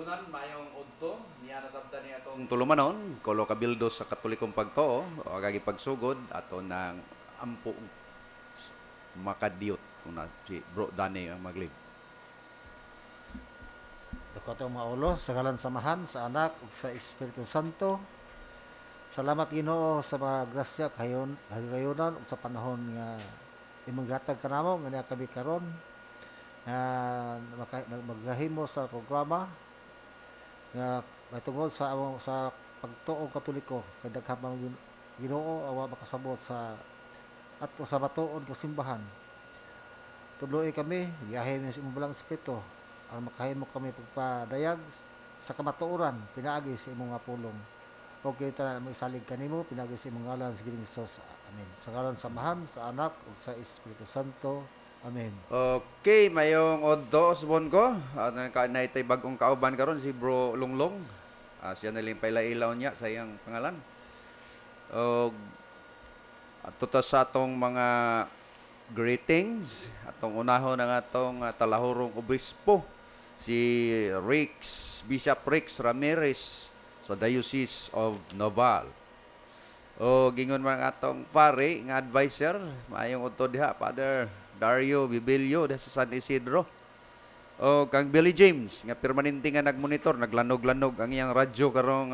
Sunan mayong udto niya nasabtan niya atong tulumanon kolo kabildo sa katolikong pagtoo o agagi pagsugod ato ng ampo makadiyot una si Bro Dani ang maglib. Dako mga ulo, sa ngalan samahan, sa anak, ug sa Espiritu Santo. Salamat Ginoo sa mga grasya kayunan ug sa panahon nga imong gihatag kanamo nga niya kami karon nga maghahimo sa programa nga matungod sa among sa pagtuo katoliko kay daghang mga Ginoo awa makasabot sa ato sa matuod nga simbahan. Tuloy kami, giyahin niyo sa imong balang espiritu aron makahimo kami pagpadayag sa kamatuoran pinaagi sa imong nga pulong. O kita na maisalig kanimo pinagi sa imong ngalan sa Ginoong Hesus. Amen. Sa ngalan samahan, sa anak ug sa Espiritu Santo. Amen. Okay, mayong udto usbon ko. Ano naitay bagong kauban karon si Bro Lunglong. Siya na lang pailailaw niya sa iyang pangalan. Og ato ta sa atong mga greetings atong unahon ng atong talahurong obispo si Bishop Rex Ramirez sa Diocese of Noval. O gingon man atong pare nga advisor, maayong udto diha Father Dario Bibilio sa San Isidro. O kang Billy James nga permanente nga nagmonitor, naglanog-lanog ang iyang radyo karong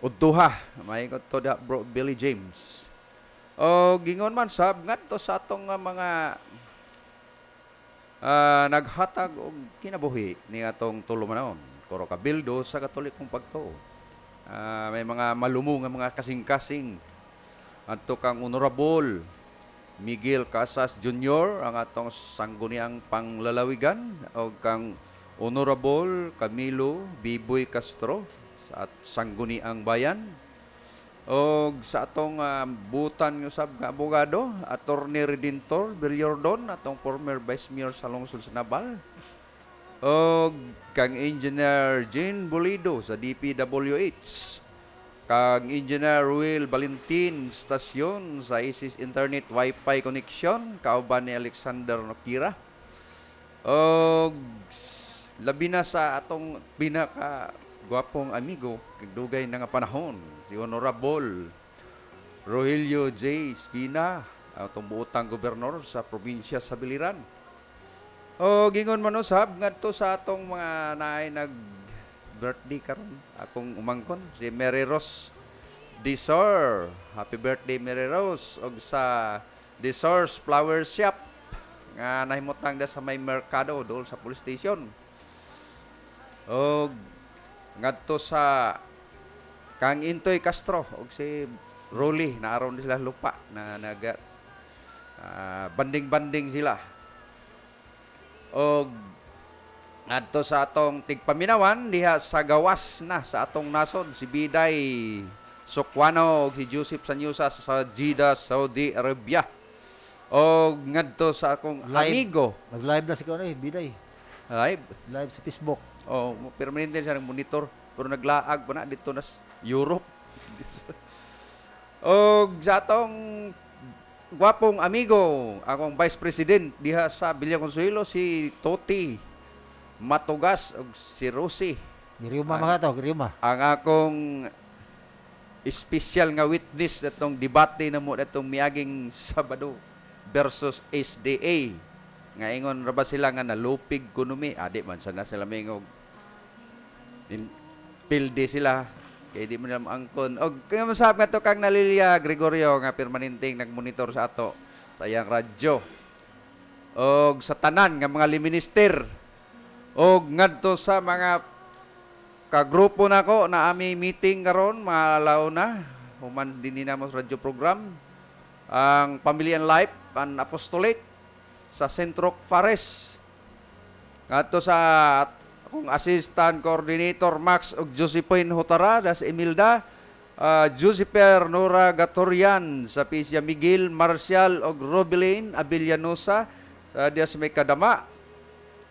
udtuha. Maayong udto diha Bro Billy James. O gingon man sab ngadto sa atong mga naghatag og kinabuhi ni atong tulumanon koro kabildo sa katolikong pagtuo. May mga malumo nga mga kasing-kasing adto kang Honorable Miguel Casas Jr. ang atong sangguniang panglalawigan o kang Honorable Camilo Biboy Castro sa sangguniang bayan o sa atong butan nga sab nga abogado Attorney Redentor Villordon atong former Vice Mayor sa lungsod sa Nabal o kang Engineer Jean Bolido sa DPWH kang Engineer Ruel Valentin Stasyon sa ISIS Internet Wi-Fi Connection kauban ni Alexander Nokira o labi na sa atong pinaka gwapong amigo dugay na nga panahon si Honorable Rogelio J. Espina atong buotang gobernador sa probinsya sa Biliran. O gingon man usab ngadto sa atong mga naay nag-birthday karon akong umangkon si Mary Rose Desor. Happy birthday Mary Rose og sa Desor's Flower Shop nga nahimutang da sa may merkado dool sa police station. Og ngadto sa kang Intoy Castro og si Rolly na aron sila lupa na naga banding-banding sila. Og adto sa atong tigpaminawan diha sa gawas na sa atong nasod si Biday Sukwano og si Joseph Sanyusa sa Jeddah, Saudi Arabia. Og ngadto sa akong amigo Nag-live na si Kuya Biday. live Sa Facebook. permanente siya ng monitor pero naglaag pa na dito na Europe. Og sa atong gwapong amigo, akong Vice President diha sa Villa Consuelo si Toti Matugas og si Rosie. Giriuma mga to, giriuma. Ang akong special nga witness datong debate na mo datong miaging Sabado versus SDA. Nga ingon ra ba sila nga nalupig kunumi? Di man sana sila mingog. Pilde sila kay di mo nila maangkon. Og kaya masab nga to kang Nalilia Gregorio nga permanenteng nagmonitor sa ato sa iyang radyo. Og sa tanan nga mga liminister. Og ngadto sa mga kagrupo nako na ami meeting karon malaw na human dinhi na mo radyo program ang Family and Life and Apostolate sa Centro Fares. Ngadto sa akong Assistant Coordinator Max og Josephine Hotara das Emilda, Josepher Nora Gatorian sa Pisya Miguel Marcial og Robelin Abellanosa diya sa may kadama,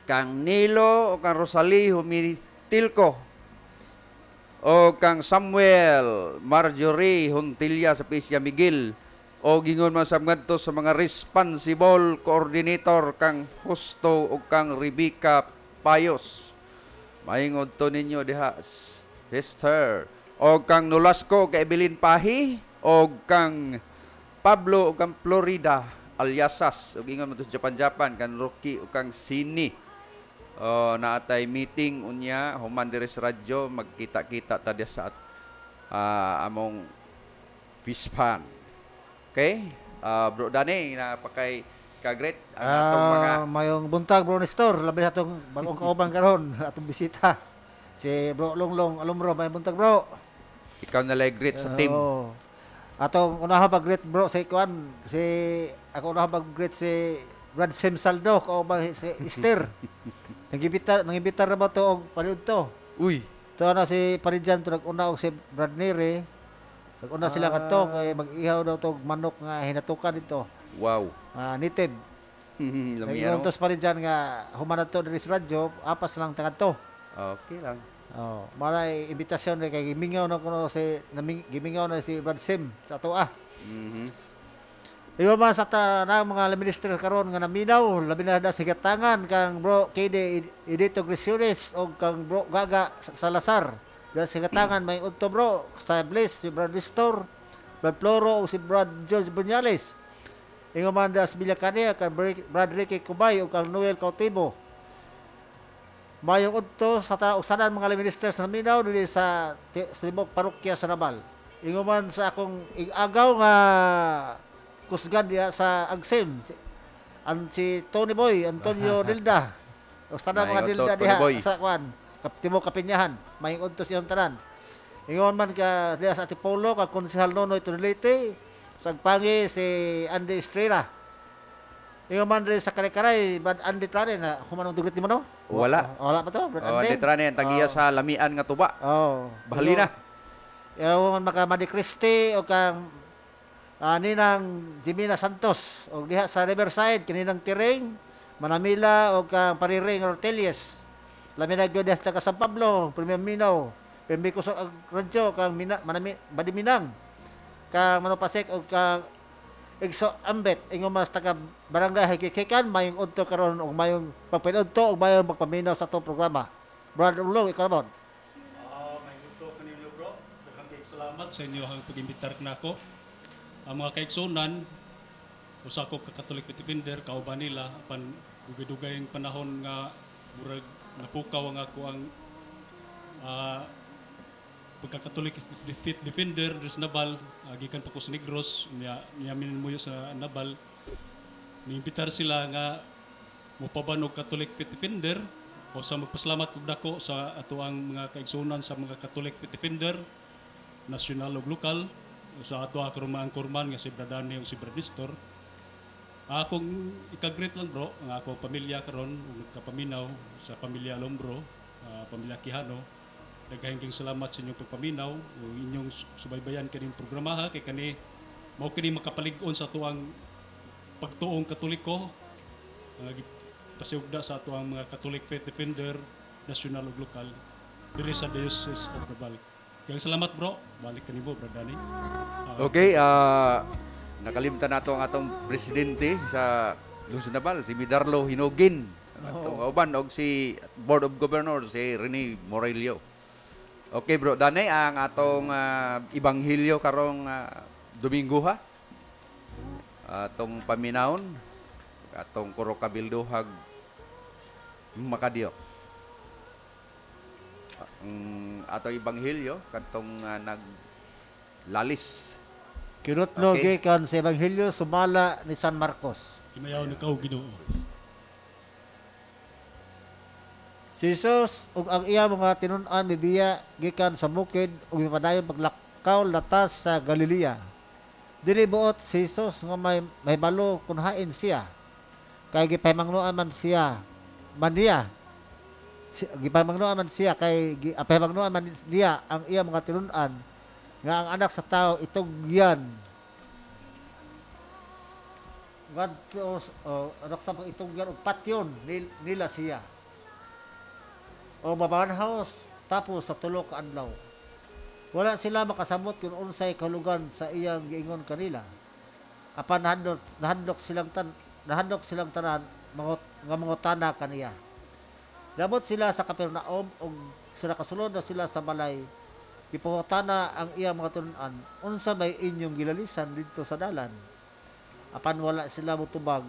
kang Nilo o kang Rosalie Humitilco o kang Samuel Marjorie Huntilla sa Pisya Miguel o gingon man sa ngadto sa mga responsible coordinator kang Justo o kang Rebecca Payos Maingod to ninyo diha, sister. O kang Nolasco kay Evelyn Pahi, o kang Pablo o kang Florida Alyasas, o ingon mo to sa Japan kan Rocky o kang Sini. Naatay meeting unya human diri sa radyo, magkita-kita ta diya sa among fish pan. Okay? Bro Danny, napakay ka-great ang atong mga Mayong buntag bro Nestor, labi na itong bagong kauban karon atong bisita. Si Bro Longlong Alumbro, may buntag bro. ikaw na lay great sa team. Oo. Atong unahan pag-greet bro si Kuan, ako unahan pag-greet si Brad Sim Saldo, kauban si Esther. Nangibitar na ba to og paliud to? Uy, To na si Paridjan to nag-una og si Brad Neri. Nag-una sila kadto kay mag-ihaw daw to og manok nga hinatukan dito. wow. Native. Lamiyano. Nag-iwantos pa rin dyan nga humanad to diri sa radyo, apas lang tangad to. Okay lang. Oh, malay imbitasyon na kay gimingaw na kuno si gimingaw na si Brad Sim sa ato Mhm. Iwa man sa na mga minister karon nga naminaw, labi na da sigatangan kang bro KD Edito Grisiones o kang bro Gaga Salazar. Da sigatangan may udto bro sa Bliss si Brad Ristor, Brad Floro o si Brad George Bunyales. Ingo man da sa Bilakania kang Brad Ricky Kubay o kang Noel Cautivo. Mayong udto sa usanan mga minister sa naminaw dili sa Timog Parokya sa Nabal. Ingo man sa akong agaw nga kusgan diya sa Agsim si Tony Boy Antonio Dilda o sana mga Maingod to, Dilda Tony diha Boy. sa kwan Timog Kapinyahan maingod to siyang tanan ingon man ka diya sa Antipolo ka konsehal Nonoy Trinilite sa Agpangi si Andy Estrella ingon man rin sa Karekaray Brad Andy Trane na kumanong duglit ni mo no Wala. wala pa to Brad Oh, Andy litra na yan, tagiya sa lamian nga tuba. Bahali na. Yung maka Madi Christie o kang ninang Jimena Santos o diha sa Riverside kininang Tiring Manamila o kang Pariring Ortelies laminag gyud diha sa San Pablo Premium Minaw Pembico sa radyo kang Badiminang kang Manopasek o kang Igso Ambet ingon mas taga barangay Hakikikan mayong udto karon og mayong pagpinudto og mayong magpaminaw sa to programa Brad Ulong ikaw naman. May gusto kanino bro. Daghang kay salamat sa inyo ang pag-imbitar na ako. Ang mga kaigsunan, usa ko ka Catholic Defender, kauban nila, apan dugay-dugay ang panahon nga murag napukaw ang ako ang pagka-Catholic Defender sa Nabal, gikan pa ko sa Negros, niyamin mo sa Nabal. Niimbitar sila nga mupaban og Catholic Defender, o sa magpasalamat kog dako sa ato ang mga kaigsunan sa mga Catholic Defender, nasyonal ug lokal, sa ato karon mga angkorman nga si Bradani ug si Bradistor. Akong ikagreet lang bro, ang akong pamilya karon ug nagkapaminaw sa pamilya Lombro, pamilya Quijano. Daghang salamat sa inyong pagpaminaw ug inyong subaybayan kaning programa kay kani mao kini makapalig-on sa tuang pagtuong Katoliko. Pasiugda sa ato ang mga Catholic Faith Defender, national ug lokal diri sa Diocese of Nabal. Kaya salamat bro, balik kanimo Brad Danny. Okay, nakalimtan nato ang atong presidente sa Luzon Nabal, si Midarlo Hinogin. Atong kauban og si Board of Governors si Rene Morelio. Okay bro, Danay ang atong ibanghilyo karong Domingo ha. Atong paminawon atong Kuro Kabilduhag Makadiyok. Ato ibanghilyo katong naglalis. Kinutno Okay. gikan sa Ebanghelyo sumala ni San Marcos. Himayaw na kao Ginoo. Si Jesus ug ang iya mga tinun-an mibiya gikan sa bukid ug mipadayon paglakaw latas sa Galilea. Dili buot si Jesus nga may mahibalo kun hain siya. Kay gipahimangnuan man siya maniya. Gipahimangnuan man siya kay gipahimangnuan man niya ang iya mga tinun-an nga ang anak sa tao itugyan. Ngadto anak sa mga itugyan ug patyon nila siya. O mabanhaws tapos sa tulo ka adlaw. Wala sila makasamot kung unsay kalugan sa iyang giingon kanila. Apan nahandok silang tanan nga mangutana kaniya. Labot sila sa Kapernaum ug sila kasulod na sila sa balay. Gipangutana ang iyang mga tun-an, unsa may inyong gilalisan didto sa dalan? Apan wala sila mutubag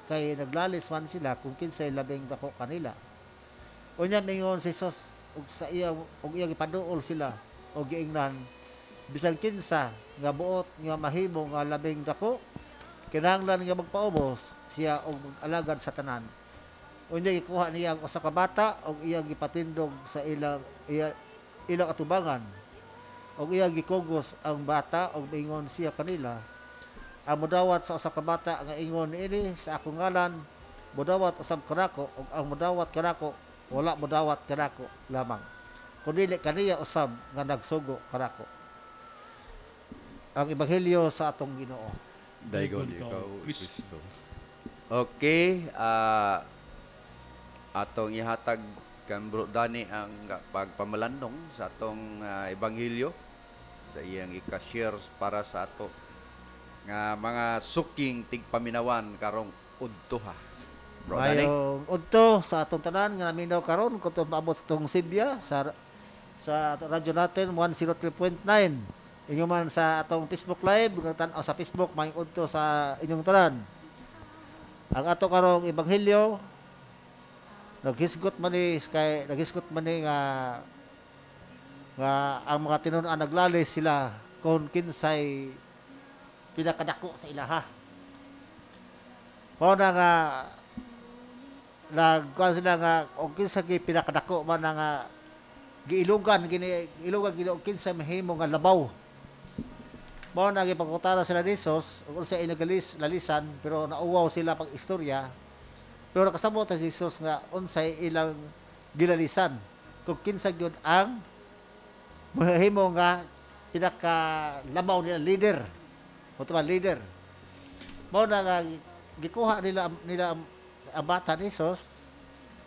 kay naglalis man sila kung kinsay labing dako kanila. Unya mingon si Jesus ug sa iyang ipaduol sila og giingnan, bisan kinsa nga buot nga mahimo nga labing dako kinahanglan nga magpaubos siya og mag-alagad sa tanan. Unya gikuha niya ang usa ka bata og iyang gipatindog sa ilang atubangan. Og iyang gikugos ang bata og ingon siya kanila, ang mudawat sa usa ka bata nga ingon niini sa akong ngalan mudawat usab kanako ug ang mudawat kanako wala mudawat kanako lamang kundi kaniya usab nga nagsugo kanako. Ang ebanghelyo sa atong Ginoo. Daigon Daigon ikaw, ikaw, Kristo. Okay, atong ihatag kan Bro Dani ang pagpamalandong sa atong ebanghelyo sa iyang ika-share para sa ato nga mga suking tigpaminawan karong udto ha. Bro Dani. Mayong udto sa atong tanan nga naminaw karon kung maabot tong Sibya sa radyo natin 103.9. Inyo man sa atong Facebook Live, tan-aw sa Facebook mayong udto sa inyong tanan. Ang ato karong ebanghelyo naghisgot man ni nga ang mga tinun-an naglalis sila kung kinsay pinakadako sa ilaha. Mao na nga nagkuhan sila nga og kinsa pinakadako man na nga giilugan gini kinsa mahimo nga labaw. Mao na gipangutana sila ni Jesus ug unsa lalisan pero nauwaw sila pag istorya. Pero nakasabot si Jesus nga unsay ilang gilalisan kung kinsa gyud ang mahimo nga pinakalabaw nila leader. Moto ba leader. Mao na nga gikuha nila ang bata ni Jesus.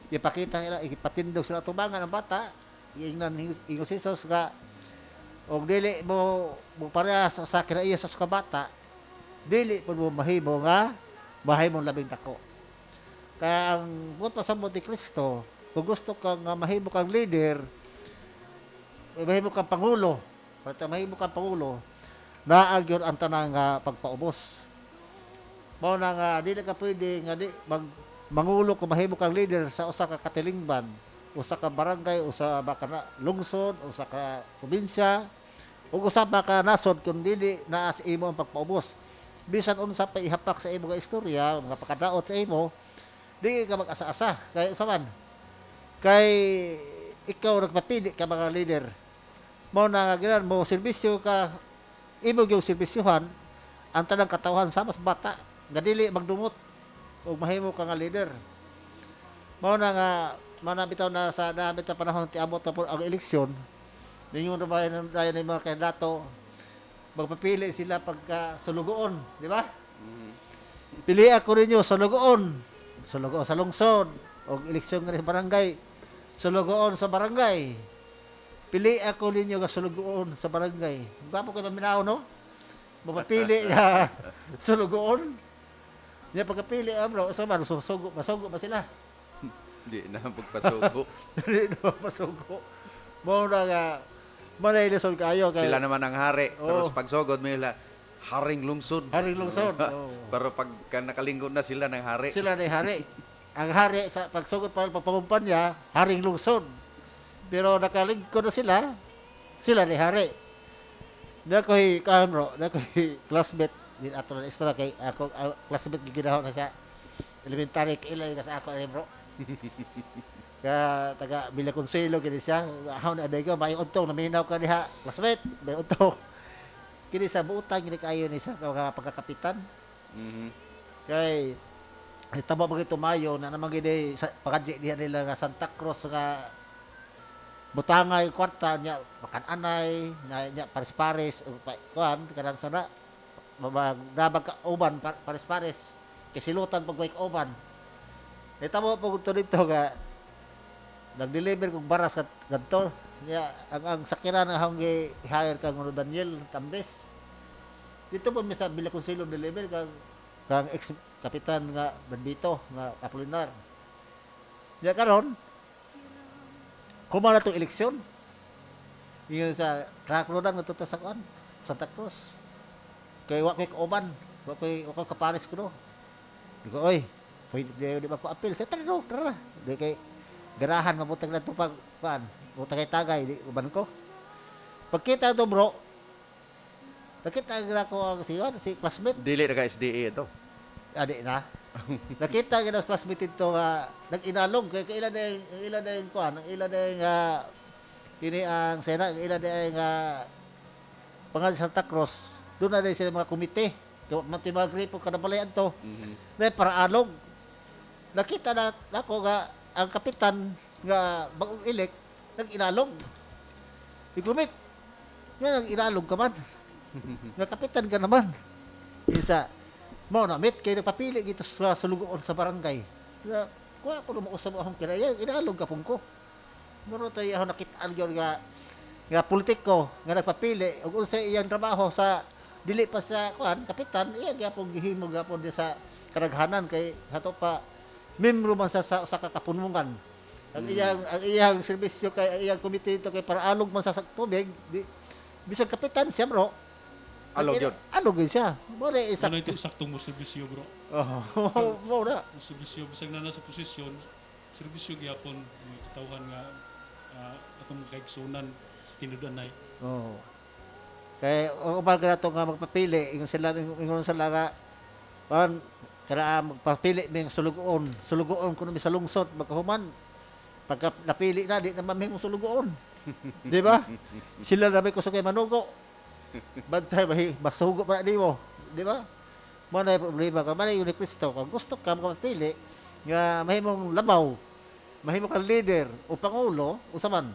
Ipakita nila ipatindog sila tubangan ang bata. Ingnan si Jesus nga og dili mo parehas sa kinaiya sa bata. Dili pud mo mahimo nga mahimong labing dako. Kaya ang buot pasabot ni Kristo, kung gusto kang mahimo kang leader, mahimo kang pangulo, naagyon ang tanang pagpaubos. Mao na nga dili ka pwede nga mangulo kung mahimo kang leader sa usa ka katilingban, usa ka barangay, usa ba ka lungsod, usa ka probinsya, ug usa ba ka nasod kung dili naa sa imo ang pagpaubos. Bisan unsa pa ihapak sa imo nga istorya, nga pakadaot sa imo, di ka mag-asa-asa kay usaman kay ikaw nagpapili ka mga leader mo na ginan mo serbisyo ka imo gyud serbisyuhan ang tanang katawhan sa mas bata nga dili magdumot og mahimo ka nga leader mo na nga manabitaw na sa nabit na panahon tiabot na po ang eleksyon ningon na ba dayon ni mga kandidato magpapili sila pagka sulugoon di ba pili ako ninyo sulugoon sa lungsod o eleksyon nga sa barangay sulugoon sa barangay pili ako ninyo nga sulugoon sa barangay gwapo kayo paminaw no mapapili nga sulugoon niya pagkapili bro sa man masugo ba sila Di na pagpasugo. Di na masugo mo na nga manay lesson kayo kay Sila naman ang hari. Pero Oo. sa pagsugod may haring lungsod. Haring lungsod oo. Pero pagka nakalingkod na sila ng hari. Sila na hari. Ang hari sa pagsugod pa pagpamumpanya, haring lungsod. Pero nakalingkod na sila ni hari. Na ko'y kanro, na ko'y classmate din ato na istorya kay ako classmate giginahon na sa elementary kailay na sa ako ni bro. Kaya taga Villa Consuelo kini siya. How na abego may untong naminaw ka diha classmate, may untong. Kini sa buutang gini kayo ni sa pagkakapitan. Mhm. Kay tama ba tumayo na naman gid sa pagkadji diha nila nga Santa Cruz nga butangay kwarta niya makan-anay nya pares-pares kuan kadang sana mabag ka uban pares-pares kisilutan pag wake uban tamo pag dito nga nag-deliver kog baras kadto niya ang sakiran nga hang hire kang Daniel Tambes dito po mi sa Villa Consuelo deliver kang ex kapitan nga Bandito nga Apolinar. Diya karon Human na itong eleksyon. Yung sa track road ang natuto sa kuan, Santa Cruz. Kay wa ko'y kauban, wa ko'y kapares ko no. Di ko, oy, pwede di ba ko appeal? Sa tara no, tara. Di kay garahan mabutag na ito pag kuan, butag kay tagay, di uban ko. Pagkita ito bro, nakita nga ko ang si classmate, Dili na ka SDA ito. adi na. Nakita nga ng classmate ito nga nag-inalog kay ilan na yung kuan, ilan na yung kini ang sena, ilan na yung pangalan sa Santa Cruz. Doon na rin sila mga komite. Matimagri po kanabalayan to. Na para alog. Nakita na ako nga ang kapitan nga bagong elect nag-inalog. Ikumit. Yan ang inalog ka man. Nga kapitan ka naman. Isa, mo na mit kay nagpapili gito sa sulugoon sa barangay. Nga, kuha ko lumo sa akong kinaya, inalog ka pong ko. Muro tayo ako nakitaan yun nga politiko nga nagpapili ug unsa iyang trabaho sa dili pa sa kuan kapitan iya gyapon gihimo gyapon di sa kadaghanan kay sato pa membro man sa kakapunungan ang iyang serbisyo kay ang iyang komite ito kay para alog man sa tubig bisag kapitan siya bro Alog yun. alog yun siya mo na isa Ano ito saktong mo serbisyo bro? mo na Ang serbisyo bisag na nasa posisyon, serbisyo gyapon may katawhan nga atong kaigsunan sa tinudanay. oh kay umaga na ito nga magpapili ingon sila nga pan kaya magpapili ng sulugoon kuno sa lungsod magkahuman pagka napili na di na mamihimong sulugoon di ba sila na may kusog kay manugo bantay masugo pa nimo di ba mo na problema ka man yung Kristo kung gusto ka magpapili nga mahimong labaw mahimo kang leader o pangulo usa man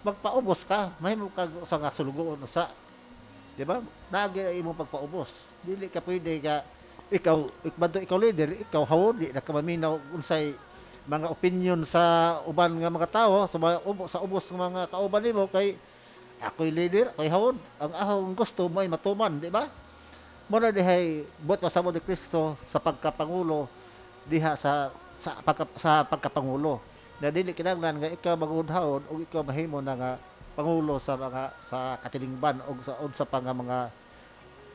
magpaubos ka mahimo ka usa nga sulugoon usa di ba nagi imong pagpaubos dili ka pwede ka ikaw leader ikaw hawod di na ka maminaw unsay mga opinion sa uban nga mga tawo sa ubos ng mga kauban nimo kay ako'y leader ako'y hawod ang ahong gusto mo ay matuman di ba mo na dihay buot pasamo ni Kristo sa pagkapangulo diha sa pagkapangulo na dili kinahanglan nga ikaw magunhawon o ikaw mahimo na nga pangulo sa katilingban o sa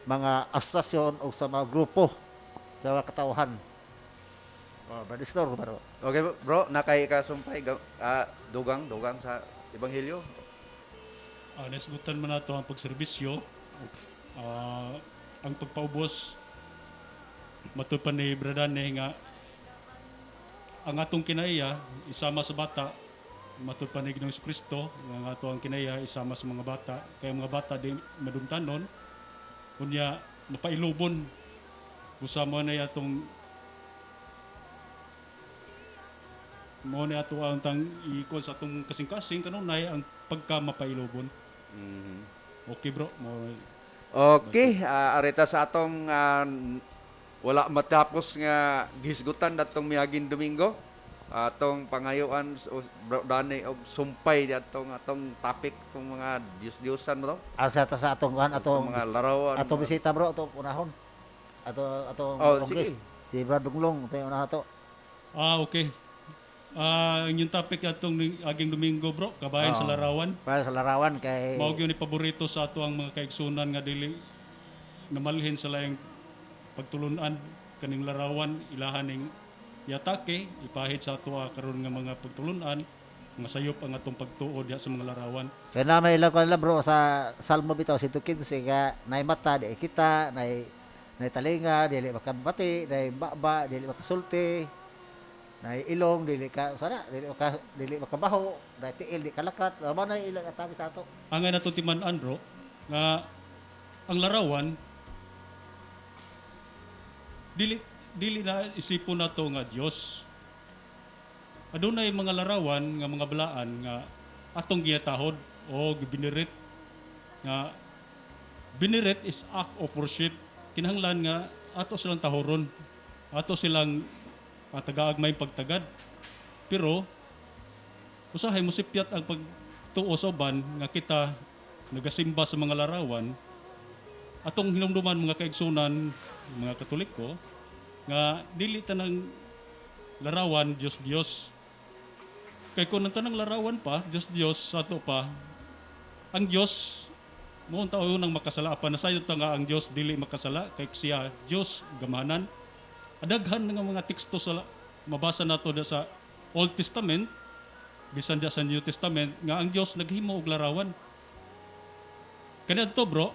mga asosasyon o sa mga grupo sa mga katawhan. Brother Store, bro. Okay bro, nakay ka sumpay dugang sa ebanghelyo. Nasgutan man nato ang pagserbisyo. Ang pagpaubos matupan ni Bradane nga ang atong kinaiya isama sa bata matupan ni Ginoong Kristo nga ato ang kinaiya isama sa mga bata kay mga bata di madumtanon unya mapailubon busama na atong mo na ato ang tang ikon sa atong kasing-kasing kanunay ang pagka mapailubon. Okay bro, Okay, arita sa atong wala matapos nga gisgutan datong miaging Domingo. Atong pangayuan dani og sumpay atong topic tong mga Dios-Diosan mo to. Asa ta sa atong Atong mga larawan. atong bisita bro atong unahon. Atong sige. si Brad Dunglong tayo una ato. okay. Ang yung topic atong aging Domingo bro, kabayan sa larawan. Para sa larawan kay Mao gyud ni paborito sa ato ang mga kaigsunan nga dili namalhin sa laing pagtulunan kaning larawan ilahan ning yatake ipahid sa ato karon nga mga pagtulunan nga sayop ang atong pagtuod diha sa mga larawan. kaya na may ilang kanila bro sa Salmo bitaw 115 ka nay mata di kita nay talinga dili makabati nay baba dili makasulti nay ilong dili makabaho nay tiil di kalakat mo na ilang atabi sa ato. Angay nato timan-an bro nga ang larawan dili na isipon nato nga Dios. Adunay mga larawan nga mga balaan nga atong giyatahod o binirit nga binirit is act of worship. Kinahanglan nga ato silang tahoron, ato silang tagaagmay pagtagad. Pero usahay mo sipyat ang pagtuo sa uban nga kita nagasimba sa mga larawan atong hinumduman mga kaigsunan mga Katoliko nga dili tanang larawan Dios Kay kung ang tanang larawan pa, Diyos sa ato pa, ang Diyos mo ang tao nang makasala pa nasayo ta nga ang Diyos dili makasala kay siya Diyos gamanan. Adaghan nga mga teksto sa mabasa nato da sa Old Testament bisan da sa New Testament nga ang Diyos naghimo og larawan. Kaniadto bro,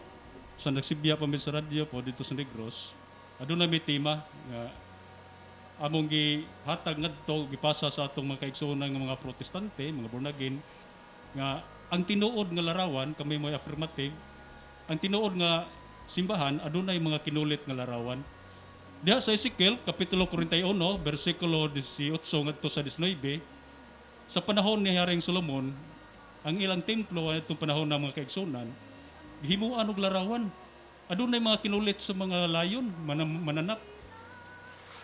sa nagsibya pa mi sa radyo po dito sa Negros, aduna may tema nga among gihatag ngadto gipasa sa atong mga kaigsuonan nga mga protestante, mga born again nga ang tinuod nga larawan kami mo affirmative, ang tinuod nga simbahan adunay mga kinulit nga larawan. Diha sa Ezekiel kapitulo 41 bersikulo 18 ngadto sa 19, sa panahon ni Haring Solomon, ang ilang templo atong panahon ng mga kaigsuonan gihimuan og larawan. Adunay mga kinulit sa mga layon, mananap.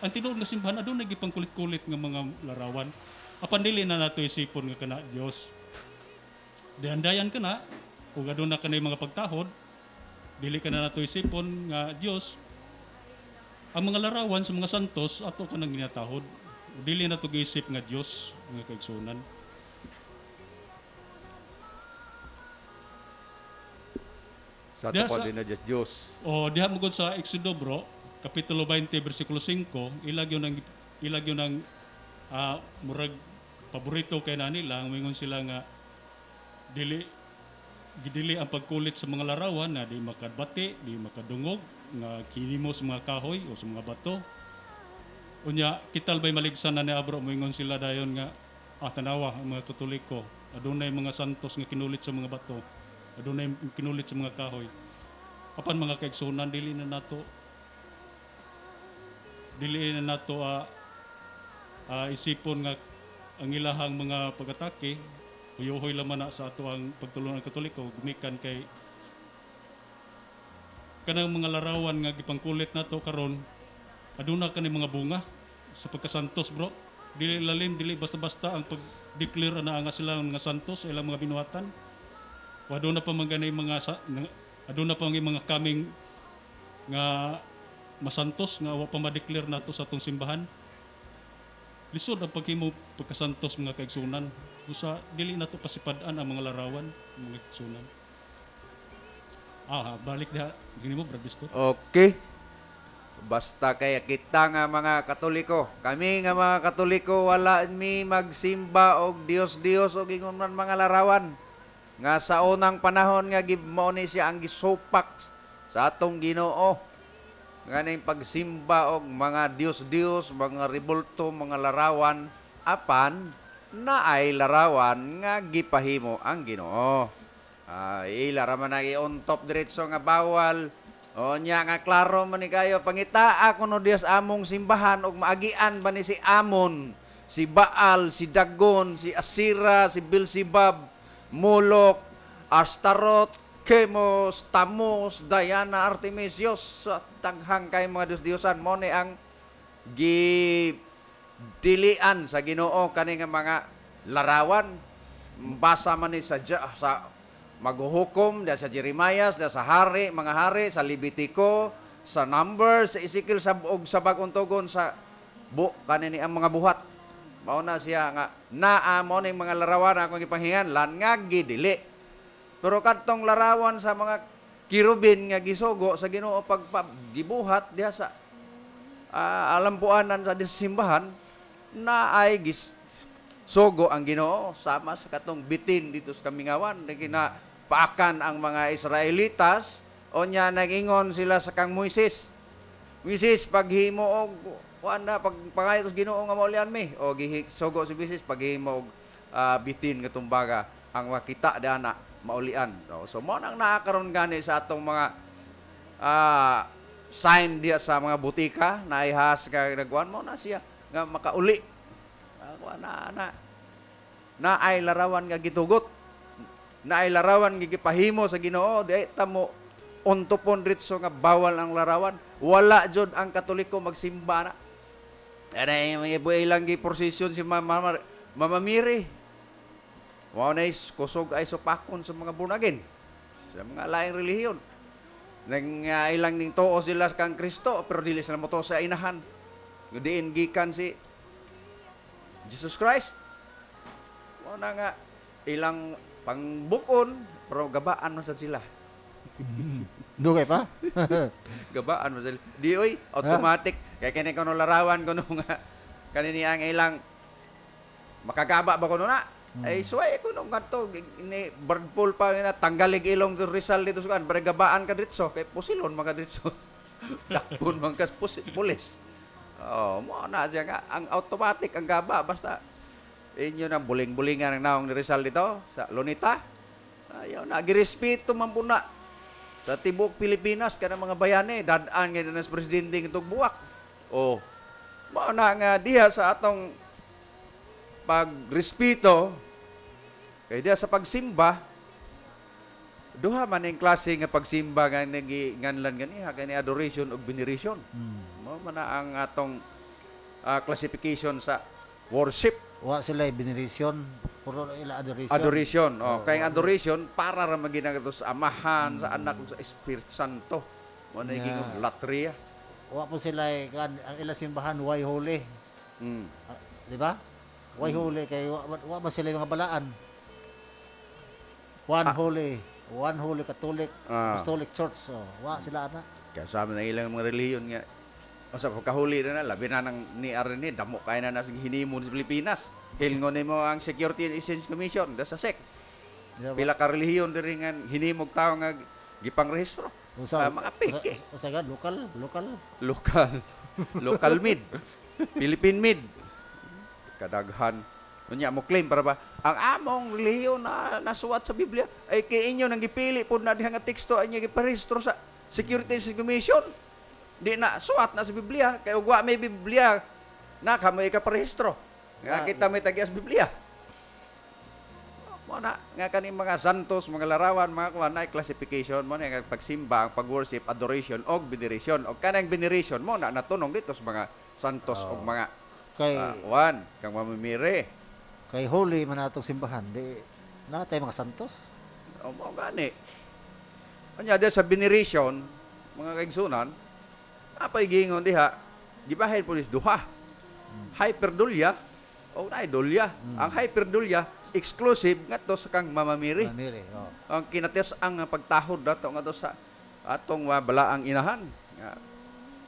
Ang tinuod nga simbahan adunay gipangkulit-kulit nga mga larawan. Apan dili na nato isipon nga kana Dios. Diandayan ka na, ug aduna kanay mga pagtahod, dili ka na nato isipon nga Dios. Ang mga larawan sa mga santos ato ka nang ginatahod. Dili na to giisip nga Dios nga kaigsuonan. Sa Diha tupad sa- din na Diyos. O diha mo gud sa Exodo bro, kapitulo 20 bersikulo 5, ilagyo ng murag paborito kay na nila, mingon sila nga dili ang pagkulit sa mga larawan na di makabati, di makadungog, nga kinimo sa mga kahoy o sa mga bato. Unya, kital ba'y maligsan na ni Abro, mingon sila dayon nga, tanawa ang mga Katoliko, adunay mga santos nga kinulit sa mga bato, adunay kinulit sa mga kahoy. Apan mga kaigsunan, dili na nato isipon nga ang ilahang mga pag-atake, uyuhoy laman na sa ato ang pagtulungan ng Katoliko, gumikan kay kanang mga larawan nga gipangkulit nato karon aduna kani mga bunga sa pagkasantos bro. Dili lalim, dili basta-basta ang pag-declare na nga sila nga santos ilang mga binuhatan. Aduna pa aduna pa mga kaming nga masantos nga wa pa ma-declare nato sa atong simbahan. Lisod ang paghimo pagkasantos mga kaigsunan. Busa dili nato pasipad-an ang mga larawan mga kaigsunan. Balik diha. Gini mo, Brad Bistor. Okay. Basta kaya kita nga mga Katoliko, kami nga mga Katoliko, wala mi magsimba og Dios-Dios og ingon man mga larawan. Nga sa unang panahon nga gibmo ni siya ang gisupak sa atong Ginoo. Nga ning pagsimba og mga Dios-Dios, mga rebulto, mga larawan, apan naay larawan nga gipahimo ang Ginoo. Ila ra man i-on-top diretso nga bawal. O nya nga klaro man ni kayo pangitaa kuno Dios among simbahan og maagian ba ni si Amon, si Baal, si Dagon, si Asira, si Beelzebub, Molok, Astaroth, Chemos, Tammuz, Diana, Artemis, Diyos, taghang kay mga Diyos-Diyosan mo ni ang dilian sa Ginoo kani nga mga larawan. Basa man ni sa maghuhukom da sa Jeremiah, da sa mga hari, sa Levitico, sa Numbers, sa Ezekiel, og sa bagong tugon sa kanini ang mga buhat. Mao na siya nga mo ning mga larawan akong ipanghingan lan nga gidili. Pero kadtong larawan sa mga kirubin nga gisugo sa Ginoo gibuhat diha sa alampuanan sa simbahan na ay sugo ang Ginoo sama sa katong bitin dito sa Kamingawan na paakan ang mga Israelitas o nya nagingon sila sa kang Moises, paghimo og pagpangayo sa Ginoo nga maulian mi o gihisugo si Moises paghimo og bitin nga tumbaga ang makita dana maulian. So mo nang naakaron gani sa atong mga sign diya sa mga butika na ihas ka nagwan mo na siya nga makauli. Na ay larawan nga gitugot, na ay larawan nga gipahimo sa Ginoo, di ta mo untupon diretso nga bawal ang larawan. Wala jud ang Katoliko magsimba na. Ay ilang giprosesyon si Mama Mary. Wow na kusog ay supakon sa mga bunagin, sa mga laing relihiyon. Nang ilang ning tuo sila kang Kristo, pero dili sila moto sa inahan. Diin gikan si Jesus Christ. Mao na nga ilang pangbukon pero gabaan man sad sila. Dugay pa? Gabaan man sila. Di oy automatic kay kini kono larawan kono nga kanini ang ilang makagaba ba kuno na? Ay suway kuno ngadto ini birdpool pa nga tanggalig ilong to Rizal dito sukan gabaan ka ditso kay pusilon mga ditso. Dakpon man kas pulis. Oh, mo na siya nga ang automatic ang gaba basta inyo nang buling-bulingan ang naong ni Rizal dito sa Lunita. Ayaw na girespeto man po na sa tibok Pilipinas kana mga bayani dadaan nga na sa presidente itong buwak. Oh, mo na nga diha sa atong pagrespeto kay diha sa pagsimba duha man ang klase nga pagsimba nga nganlan ganiha kani adoration ug veneration. Mao man na ang atong classification sa worship. Wa sila veneration, puro ila adoration. Adoration. Oh, kay ang adoration para ra maginato sa Amahan, sa Anak ug sa Espiritu Santo. Mao na gingog latria. Wa po sila kan ang ila simbahan way holy. Mm. Di ba? Way holy kay wa ba sila mga balaan. One holy Catholic, Apostolic Church. So, wa sila ana. Kaya sabi na ilang mga reliyon nga sa pagkahuli na labi na ng ni Arne damo kay na nasig hinimon sa Pilipinas. Hilngon nimo ang Security and Exchange Commission da sa SEC. Pila ka relihiyon diri nga hinimog tawo nga gipangrehistro. Mga peke. Usa local. Local mid. Philippine mid. Kadaghan. Unya mo claim para ba ang among relihiyon na nasuwat sa Biblia ay kay inyo nang gipili pud na diha nga teksto ay giparehistro sa Security and Exchange Commission. Di na suwat na sa Biblia kay ug wa may Biblia na kamay ka parehistro. Nga kita may tagias Biblia. Mo na nga kani mga santos, mga larawan, mga kuan na classification mo na nga pagsimba, ang pag-worship, adoration og veneration. Og kanang veneration mo na natunong dito sa mga santos og mga Kay kang mamimiri. kay holy man atong simbahan, di natay mga santos. O mo gani. Anya sa veneration, mga kaigsunan, apay gingon diha, gibahin pulis duha. Hyperdulya o naidulya. Ang hyperdulya exclusive ngadto sa kang mamamiri. Mamiri, oh. Ang kinates ang pagtahod dato ngadto sa atong balaang inahan.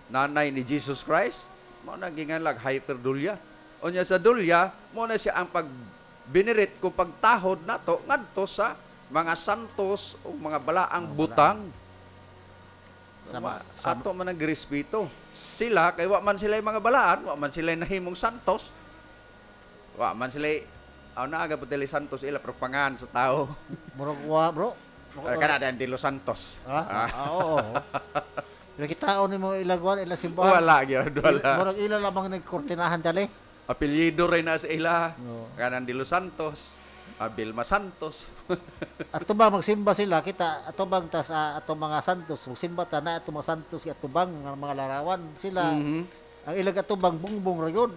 Nanay ni Jesus Christ mao na ginganlag hyperdulya. Unya sa dulya mo na siya ang pagbinirit kung pagtahod nato ngadto sa mga santos o mga balaang butang. Ato man ang respeto. Sila kay wa man sila mga balaan, wa man sila nahimong santos. Wa man sila naaga po tili santos ila pero pangan sa tao. Murag wa, bro. Kana dan di Los Santos. Oo. Pero kitaon ni mo ilagwan ila simbahan. Wala gyud wala. Murag ila lamang nagkortinahan tali. Apelyido rin na sa ila. Oo. Kanan di Los Santos. Vilma Santos. Ato ba magsimba sila kita ato bang tas ato mga santos magsimba ta na ato mga santos ato bang mga larawan sila ang ilag ato bang bungbong ra yun.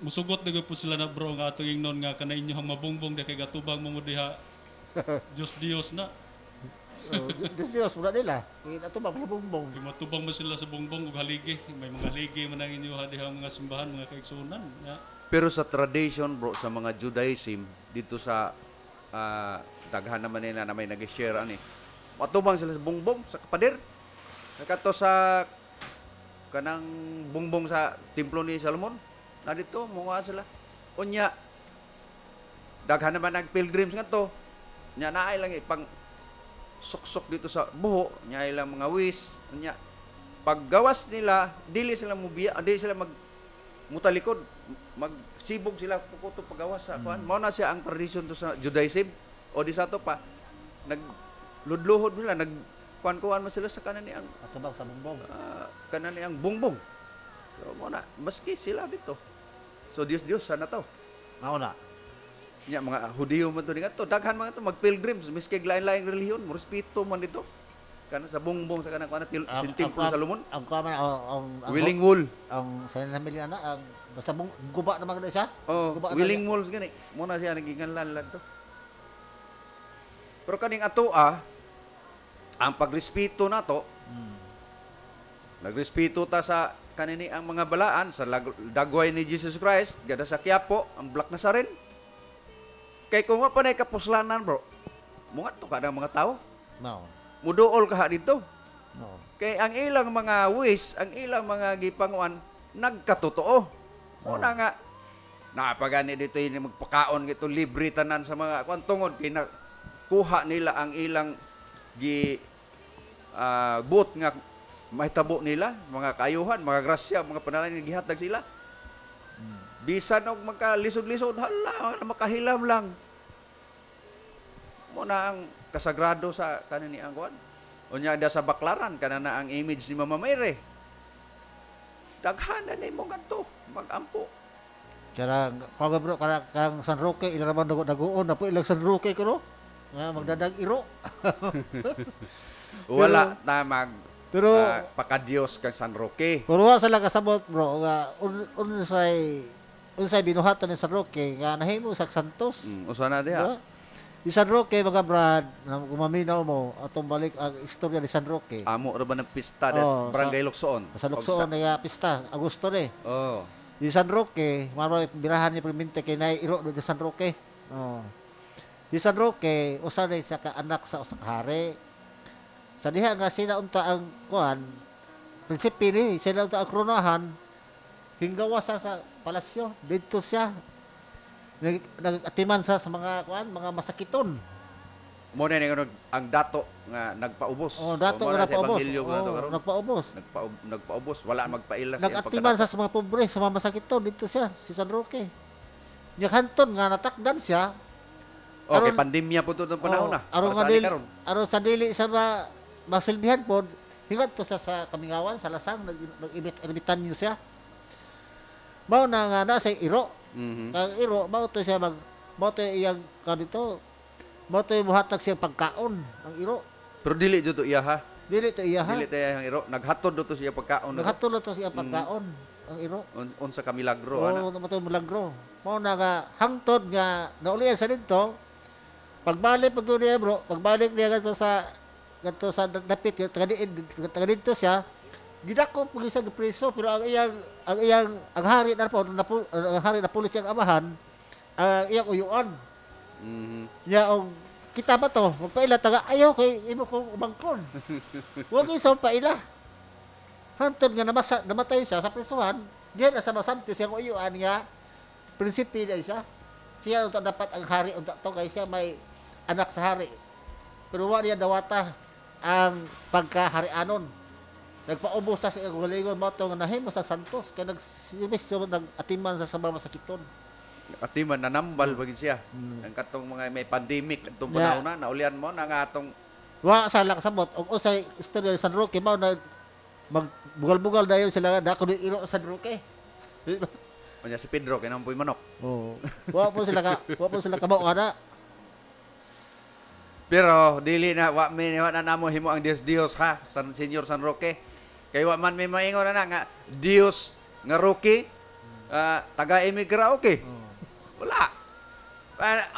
Musugot na po sila na bro nga atong ingnon nga kana inyo hang mabungbong da kay gatubang mo diha. Dios na. Diyos muna nila. Ato bang bungbong. Kay matubang mo sila sa bungbong ug haligi. May mga haligi man ang inyo diha mga simbahan mga kaigsunan. Pero sa tradition bro sa mga Judaism dito sa daghan naman nila na may nag-share ani. Matubang sila sa bungbong sa kapader. Nakato sa kanang bungbong sa templo ni Solomon. Na dito mga sila. Unya daghan naman nag-pilgrims ngadto. Nya naay lang ipang suksok dito sa buho, nya ilang mga wis, nya paggawas nila dili sila mubiya, dili sila mutalikod, magsibog sila pukuto paggawas sa kuan. Mao na siya ang tradition to sa Judaism o di sa to pa nagludluhod nila, kuan man sila sa kanan ni ang Ato bang sa bungbong. kanan ni ang bungbong. So mo na maski sila dito. So Dios sana to. Mao na. Nya mga Hudiyo man to dingadto, daghan mga to mag-pilgrims miski lain-laing relihiyon, mo respeto man dito. Kana sa bungbong sa kanang kuan templo sa Solomon. Ang kuan ang Willing Wool. ang sa namili ana ang basta guba naman kada siya. Oh, Guba Willing Wools gani. Mo na siya naginganlan to. Pero kaning atoa ang pagrespeto nato. Nagrespeto ta sa kanini ang mga balaan sa dagway ni Jesus Christ, gada sa Quiapo, ang Black Nazaren. Kay kung wa pa nay kapuslanan bro, mga to kada mga tao, No. muduol ka dito. No. Kay ang ilang mga wish, ang ilang mga gipanguan, nagkatotoo. Una nga, napagani dito yung magpakaon gito libre tanan sa mga kuan tungod kay kuha nila ang ilang bot nga mahitabo nila, mga kaayuhan, mga grasya, mga panalangin gihatag sila. Bisan og magkalisod-lisod, hala, makahilam lang. Muna ang kasagrado sa kanini ang kuan. Unya da sa baklaran kanana ang image ni Mama Mary. Daghan na nimo ngadto, magampo. Kaya kung bro, kang San Roque, ila naman naguon na po ilang San Roque ko no? Nga magdadag iro. Wala na mag Pero pakadiyos kang San Roque. pero wa sila kasabot bro nga unsay binuhatan ni San Roque nga nahimo sa Santos. Usa na diha. Diba? Yung San Roque mga brad, na gumaminaw mo atong balik ang istorya ni San Roque. Amo ra ba ng pista des Barangay Luksoon? Sa Luksoon na pista, Agosto ni. Oh. Yung San Roque, maro birahan ni Primente kay nay iro do San Roque. Oh. Yung San Roque, usa na siya ka anak sa usa ka hari. Sa diha nga sila unta ang kuan, prinsipe ni sila unta ang kronahan, hinggawa sa palasyo, dito siya. Nagatiman sa mga kuan, mga masakiton. Mo na ni ang dato nga nagpaubos. Oh, dato mo na na sa paubos. ebanghelyo ko na to Oh, karon. nagpaubos. Nagpaubos, wala magpaila siya Nagatiman sa mga pobre, sa mga masakiton dito siya, si San Roque. Nya kanton nga natakdan siya. Okay, aron- pandemya po to ng panahon na. Aron nga Para sa dili, karon. aron sa dili sa masilbihan pod, hingat to sa Kamingawan, sa Lasang, nag-imitan niyo siya. Mao na nga na sa iro. Mhm. Kang iro, mao to siya mao to iyang kanito. Mao to muhatag siya pagkaon ang iro. Pero dili jud to iya ha. Dili to iya ha. Dili tayo ang iro. Naghatod do to siya pagkaon. Naghatulot to siya pagkaon ang iro. Unsa ka milagro ana. Oo, mao to milagro. Mao na nga hangtod nga naulian sa dito. Pagbalik pag niya bro, pagbalik niya gadto sa dapit taga dito siya. Gidako pag isa preso pero ang hari na po ang hari na pulis ang amahan ang iyang uyuan. Mhm. Ya og kita ba to? Magpaila taga ayaw kay imo kong umangkon. Wag isa paila. Hantod nga namatay siya sa presuhan. Diyan na sa masamti siyang uyuan nga prinsipe na siya. Siya unta dapat ang hari unta to kay siya may anak sa hari. Pero wa niya dawata ang pagkaharianon. Nagpaubos sa iyang galingon mo to nga nahimo sa Santos kay nag-atiman sa mga masakiton. Atiman nanambal bagid siya. Ang katong mga may pandemic katong panahon na naulian mo na nga atong Wa sa lakasabot og usay istorya sa San Roque mao na magbugal-bugal dayon sila dako ni iro sa San Roque. unya si Pedro kay nampoy manok. Oh. Wa po sila kabao ana. Pero dili na wa na namo himo ang Dios ha, Senior San Roque. Kay wa man may maingon na nga Dios nga Roque, taga-emigra okay. Wala.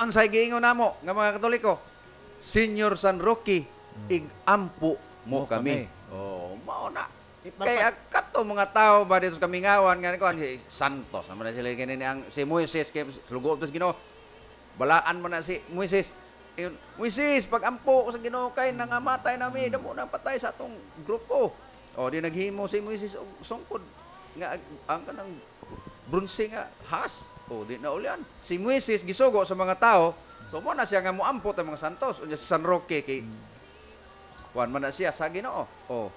Unsay giingon namo nga mga Katoliko? Senior San Roque, igampo mo kami. Oh, mao na. Kaya kato mga tao ba dito sa Kamingawan nga kuan si Santos, naman na sila kini ang si Moises kay lugo to sa Ginoo. Balaan mo na si Moises. Ayun, Moises, pag-ampo sa Ginoo kay nangamatay nami, damo nang patay sa atong grupo. O di naghimo si Moises og sungkod nga ang kanang bronze nga has. O di na ulian. Si Moises gisugo sa mga tao, so mo na siya nga moampo ta mga santos. Unya si San Roque kay kuan man na siya sa Ginoo. O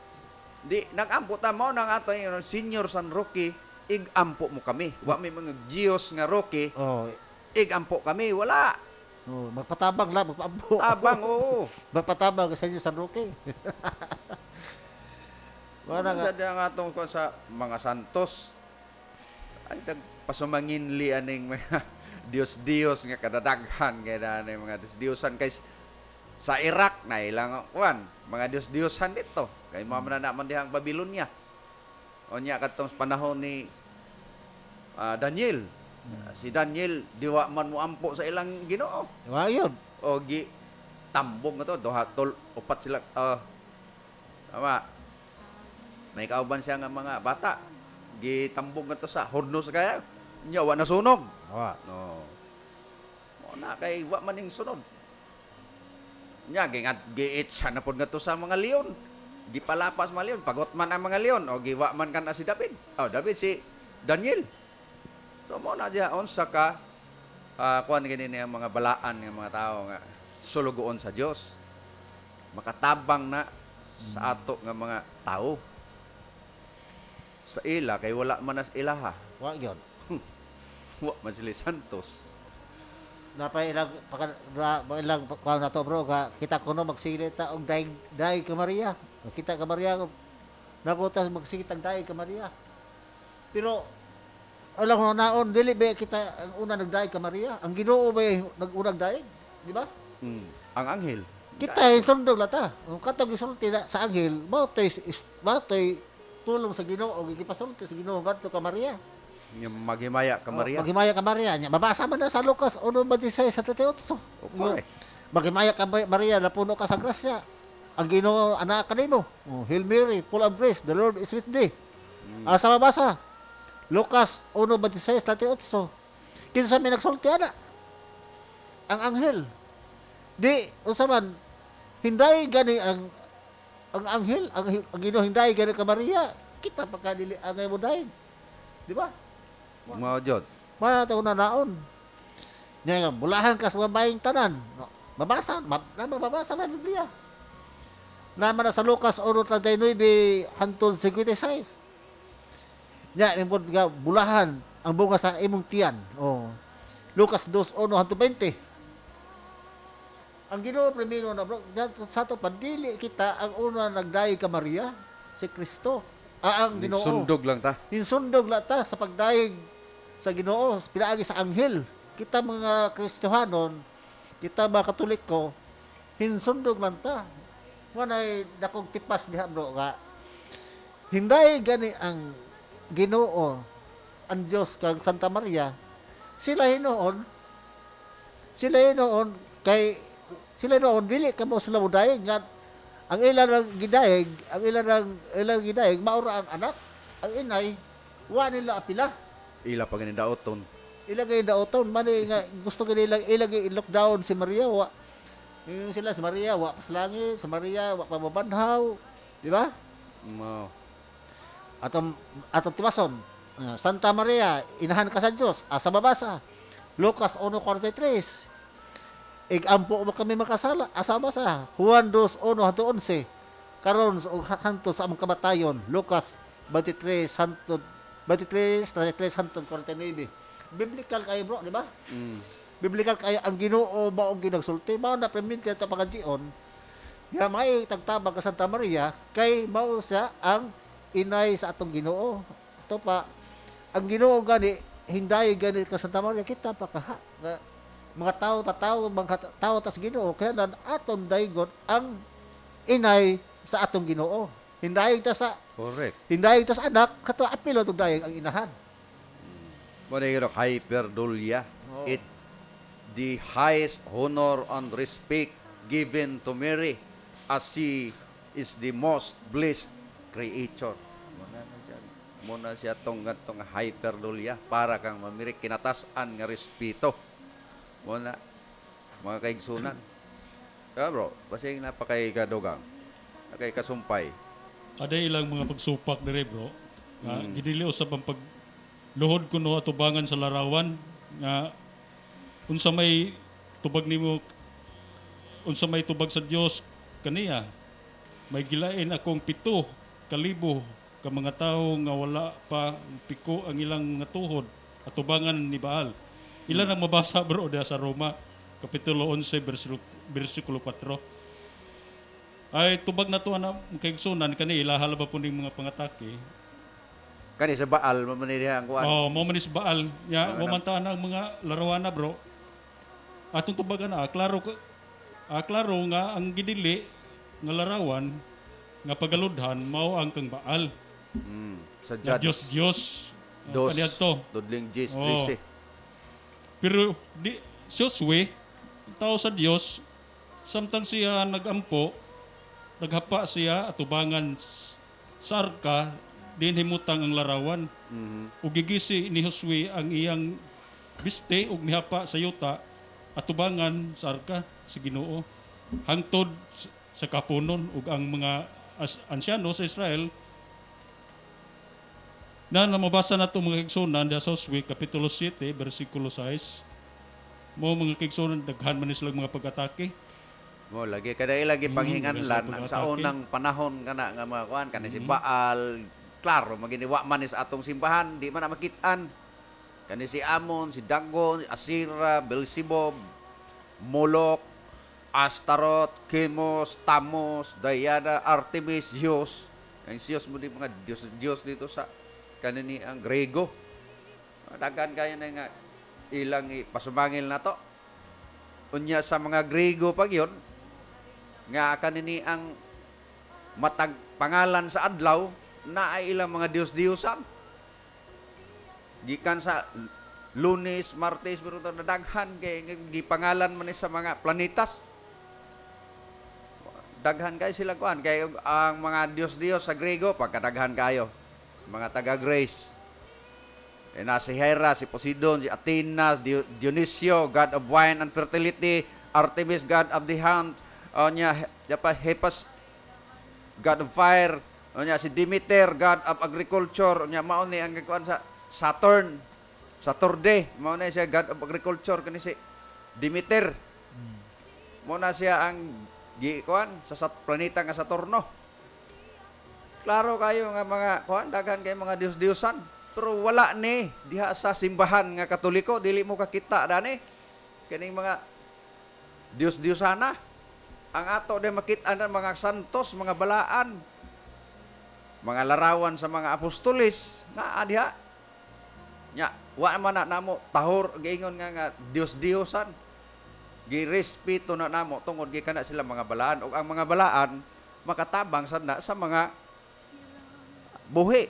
di nag-ampo ta mo nang ato yung Senior San Roque, igampo mo kami. Wa may mga Diyos nga Roque, Oh. igampo kami, wala. Oh, magpatabang lang, magpaampo. Tabang, oo. Magpatabang sa inyo San Roque. Wala nga nga atong kuan sa mga santos. Ay pasumangin li aning mga Dios nga kadadaghan kay na mga Diosan kay sa Iraq na ilang kuan mga Diosan dito kay mao man na man dihang Babylonia. Onya katong panahon ni Daniel. Si Daniel diwa man mo ampo sa ilang Ginoo. Wa yun. O gi tambong nga to upat sila tama. May kauban siya nga mga bata. Gitambong nga to sa horno sa kaya. Nya wa nasunog. Wa. No. Na kay wa man ning sunod. Nya giitsa na pod ngadto sa mga leon. Gipalapas mga leon, pagot man ang mga leon o giwa man kana si David. Oh, David si Daniel. So mo na diha unsa ka kuan gini ang mga balaan ng mga tao nga sulugoon sa Dios. Makatabang na sa ato nga mga tao. Sa ila kay wala man as ilaha. Wa gyud. Wa man sila santos. Napailang ilang kuan na to bro ka kita kuno magsigit ta og day ka Maria. Kita ka Maria nabutas magsigit ang day ka Maria. Pero alam mo naon dili ba kita ang una nagday ka Maria? Ang Ginoo ba nag-unang day? Di ba? Ang anghel. Kita sundog lata. Ang katong gisulti sa anghel, mao tay tulong sa Ginoo og gipasulti sa Ginoo ngadto ka Maria. Yung maghimaya ka Maria. Maghimaya ka Maria. Nya, mabasa man na sa Lucas 1:26 sa 38. Correct. Maghimaya ka Maria, napuno ka sa grasya. Ang Ginoo anak kanimo. Hail Mary, full of grace, the Lord is with thee. Asa mabasa? Lucas 1:26, 38. Kinsa may nagsulti ana? Ang anghel. Di usaman hinday gani ang anghel, ang Ginoo hinday gani ka Maria. Kita pagkadili angay mo dayon. Di ba? Mao jud. Mana tayo na naon. Nga nga, bulahan ka sa babaying tanan. Mabasa na Biblia. Naman na sa Lucas 1:39 hantod 56. Nya, impod nga, bulahan ang bunga sa imong tiyan. Oh. Lucas 2:1 hantod 20. Ang Ginoo primero na bro, sa to pandili kita ang una nagdayi ka Maria, si Kristo. Ang Ginoo. Sundog lang ta. Hinsundog lata sa pagdaig sa Ginoo, pinaagi sa anghel. Kita mga Kristiyanon, kita mga Katoliko, hinsundog lang ta. Wanay dakong tipas diha bro nga. Hinday gani ang Ginoo, ang Dios kag Santa Maria. Sila hinoon kay sila noon dili kamo sila mudayeg nga ang ilang gidayeg maura ang anak, ang inay wa nila apila. Ila pa ganin daoton. Ilagay daoton man nga gusto nilang ilagay lockdown si Maria wa. Yung sila si Maria wa paslangi, si Maria wa pababanhaw, di ba? Mao. Atong tiwason. Santa Maria, inahan ka sa Dios. Sa babasa. Lucas 1:43. Igampo mo kami makasala. Asa basa? Juan 2:1 hangtod 11. Karon hangtod sa among kamatayon. Lucas 23:33 hangtod 49. Biblical kayo bro, di ba? Biblical kayo ang Ginoo maong ginagsulti. Mao na permit ta pagadion. Nga may tagtabang ka Santa Maria kay mao siya ang inay sa atong Ginoo. Ito pa ang Ginoo gani hinday gani ka Santa Maria kita pa kaha. Mga tao tas Ginoo kaya aton daygon ang inay sa atong Ginoo. Hinday ta sa Correct. hinday ta sa anak kato apilo tong dayeg ang inahan. Mo na yung hyperdulia. Oo. It the highest honor and respect given to Mary as she is the most blessed creature. Muna siya tong hyperdulia para kang mamirik kinatasan nga respeto. Muna mga kaigsunan. Kaya bro, basing napakay kadugang. Nakay kasumpay. Ada ilang mga pagsupak dire bro. Gidili usab ang pagluhod kuno atubangan sa larawan nga unsa may tubag sa Dios kaniya. May gilain akong 7,000 ka mga tawo nga wala pa piko ang ilang nga tuhod atubangan ni Baal. Ilan ang mabasa bro diha sa Roma kapitulo 11 bersikulo 4. Ay tubag na to ana kaigsunan kani ilahal ba po ning mga pangatake. Kani sa Baal mamanidiha ang kuan. Oh, mo manis Baal. Ya, mamantaan ang mga larawan na bro. Atong tubagan klaro nga ang gidili nga larawan nga pagaludhan mao ang kang Baal. Sa Nga Judges Diyos. dos, Kaniya to. dudling Jis, Oo. 13. Pero si Josue, tao sa Dios, samtang siya nagampo, naghapa siya atubangan sa arka, din himutang ang larawan. Ug gigisi ni Josue ang iyang biste ug mihapa sa yuta atubangan sa arka sa Ginoo hangtod sa kapunon ug ang mga ansyano sa Israel na mabasa nato mga kaigsunan sa Josue kapitulo 7 bersikulo 6 mo mga kaigsunan daghan man sila mga pag-atake. Mo lagi kada lagi panghinganlan mga ang sa atake. unang panahon kana nga mga kuan kani si Baal, klaro maginiwa man ni sa atong simbahan, di man na makitaan. Kani si Amon, si Dagon, Asira, Beelzebub, Molok, Astaroth, Chemos, Tamos, Diana, Artemis, Zeus. Ang Zeus mo di mga Diyos dito sa kanini ang Grego. Daghan kaya na nga ilang ipasumangil na to. Unya sa mga Grego pag yun, nga kanini ang matag pangalan sa adlaw na ay ilang mga Diyos-Diyosan. Gikan sa Lunes, Martes, pero ito nadaghan kay gipangalan man ni sa mga planetas. Daghan kayo sila kuan kay ang mga Diyos-Diyos sa Grego pagkadaghan kayo. Mga taga-Grace. Na si Hera, si Poseidon, si Athena, Dionisio, God of wine and fertility, Artemis, God of the hunt, Hephaestus, God of fire, si Demeter, God of agriculture, mao ni ang kuan sa Saturn, Saturday, mao na siya God of agriculture kani si Demeter. Mao na siya ang kuan sa planeta nga Saturno. Klaro kayo nga mga kuan daghan kay mga Dios-Diosan. Pero wala ni diha sa simbahan nga Katoliko, dili mo kakita dani kining mga Dios-Diosana. Ang ato de makita na mga santos, mga balaan, mga larawan sa mga apostolis nga diha. Nya, wa man na namo tahor giingon nga Dios-Diosan. Girespeto na namo tungod gikan na sila mga balaan ug ang mga balaan makatabang sad na sa mga buhi.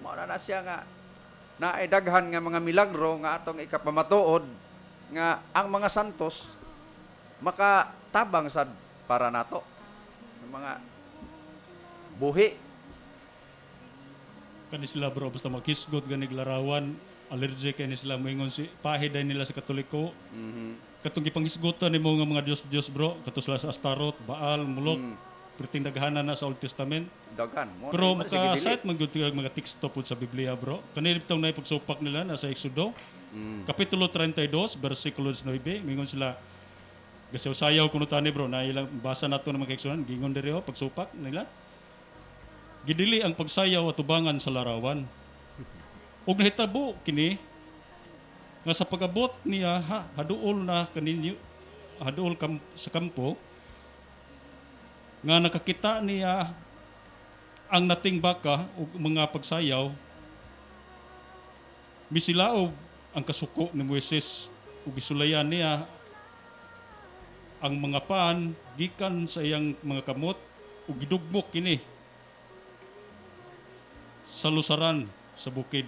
Mao na siya nga naay daghan nga mga milagro nga atong ikapamatuod nga ang mga santos makatabang sad para nato ng mga buhi. Kani sila bro basta maghisgot ganig larawan allergic kani sila moingon si pahiday nila sa Katoliko. Katong gipanghisgotan nimo nga mga Dios bro kato sila sa Astaroth, Baal, Molok. Perting daghanan na sa Old Testament. Daghan. Pero maka-cite man gyud mga teksto pud sa Biblia bro. Kani bitong na pagsupak nila na sa Exodo. Kapitulo 32 bersikulo 9 mingon sila gasaw-sayaw kuno tani bro na ilang basa nato ng mga kaigsunan gingon diri pagsupak nila. Gidili ang pagsayaw at tubangan sa larawan. Ug nahitabo kini nga sa pag-abot niya haduol na kaninyo haduol sa kampo nga nakakita niya ang nating baka ug mga pagsayaw misilaog ang kasuko ni Moises ug gisulayan niya ang mga paan gikan sa iyang mga kamot ug gidugmok kini sa lusaran sa bukid.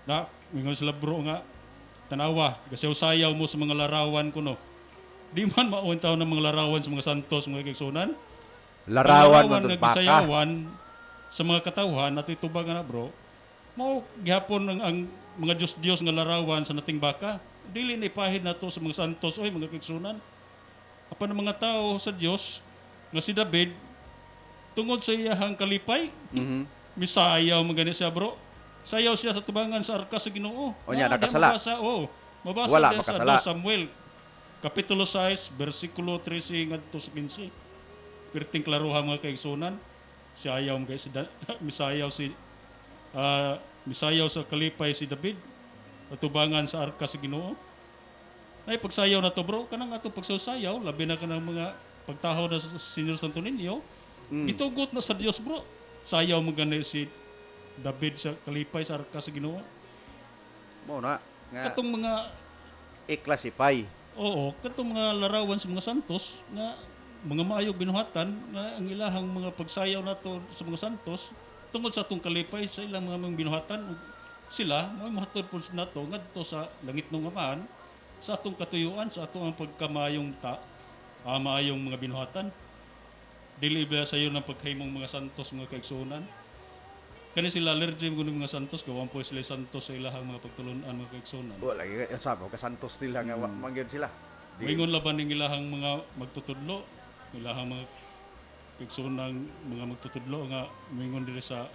Na mingon sila bro nga tanawa gasaw-sayaw mo sa mga larawan kuno. Di man mauntaw ng mga larawan sa mga santos mga kaigsunan. Larawan nga ng baka. gisayawan sa mga katawhan at itubagan na bro. Mao gihapon ang mga Diyos nga larawan sa nating baka. Dili na ipahid nato sa mga santos oy mga kaigsunan. Apan ang mga tao sa Dios nga si David tungod sa iyahang kalipay misayaw magani siya bro. Sayaw siya sa tubangan sa arka sa Ginoo. O niya, nakasala. Mabasa Wala, din sa makasala. 2 Samuel, Kapitulo 6, versikulo 13 ngadto sa 15. Perting klaruha mga kaigsunan. Sayaw mga misayaw sa kalipay si David. At tubangan sa arka sa Ginoo. Ay pagsayaw na to bro, kanang ato pagsayaw, labi na kanang mga pagtahaw na sa Senyor Santo Niño, gitugot na sa Dios bro. Sayaw magani si David sa kalipay sa arka sa Ginoo. Mo na nga Katong mga i-classify. katong mga larawan sa mga santos nga mga maayog binuhatan nga ang ilahang mga pagsayaw nato sa mga santos tungod sa atong kalipay sa ilang mga binuhatan ug sila mo mahatod pud nato ngadto sa langit ng Amahan sa atong katuyuan sa atong pagkamayong maayong mga binuhatan dili ba sa iyo ng paghimong mga santos mga kaigsunan. Kani sila allergy mo mga santos, gawan po sila santos sa ilahang mga pagtulunan, mga kaigsunan. Wala yung sabi ka santos nila nga mangyod sila. Moingon laban ning ilahang mga magtutudlo, ilahang mga kaigsunang mga magtutudlo nga moingon diri sa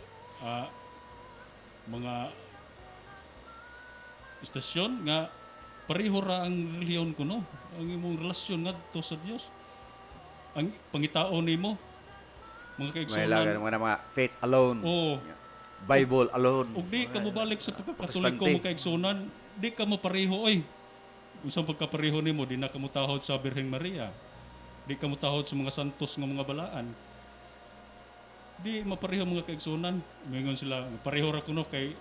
mga istasyon nga pareho ra ang reliyon kuno, ang imong relasyon ngadto sa Dios. Ang pangitaon nimo mga May kaigsunan. lagan mga faith alone. Oo. Bible alone. Ug di ka mo balik sa pagkakatoliko Protestante. mo kaigsunan, di ka mo pareho oy. Unsang pagkapareho nimo, di na ka mo tahod sa Birhen Maria. Di ka mo tahod sa mga santos nga mga balaan. Di mapareho mga kaigsunan. Mingon sila, pareho ra kuno kay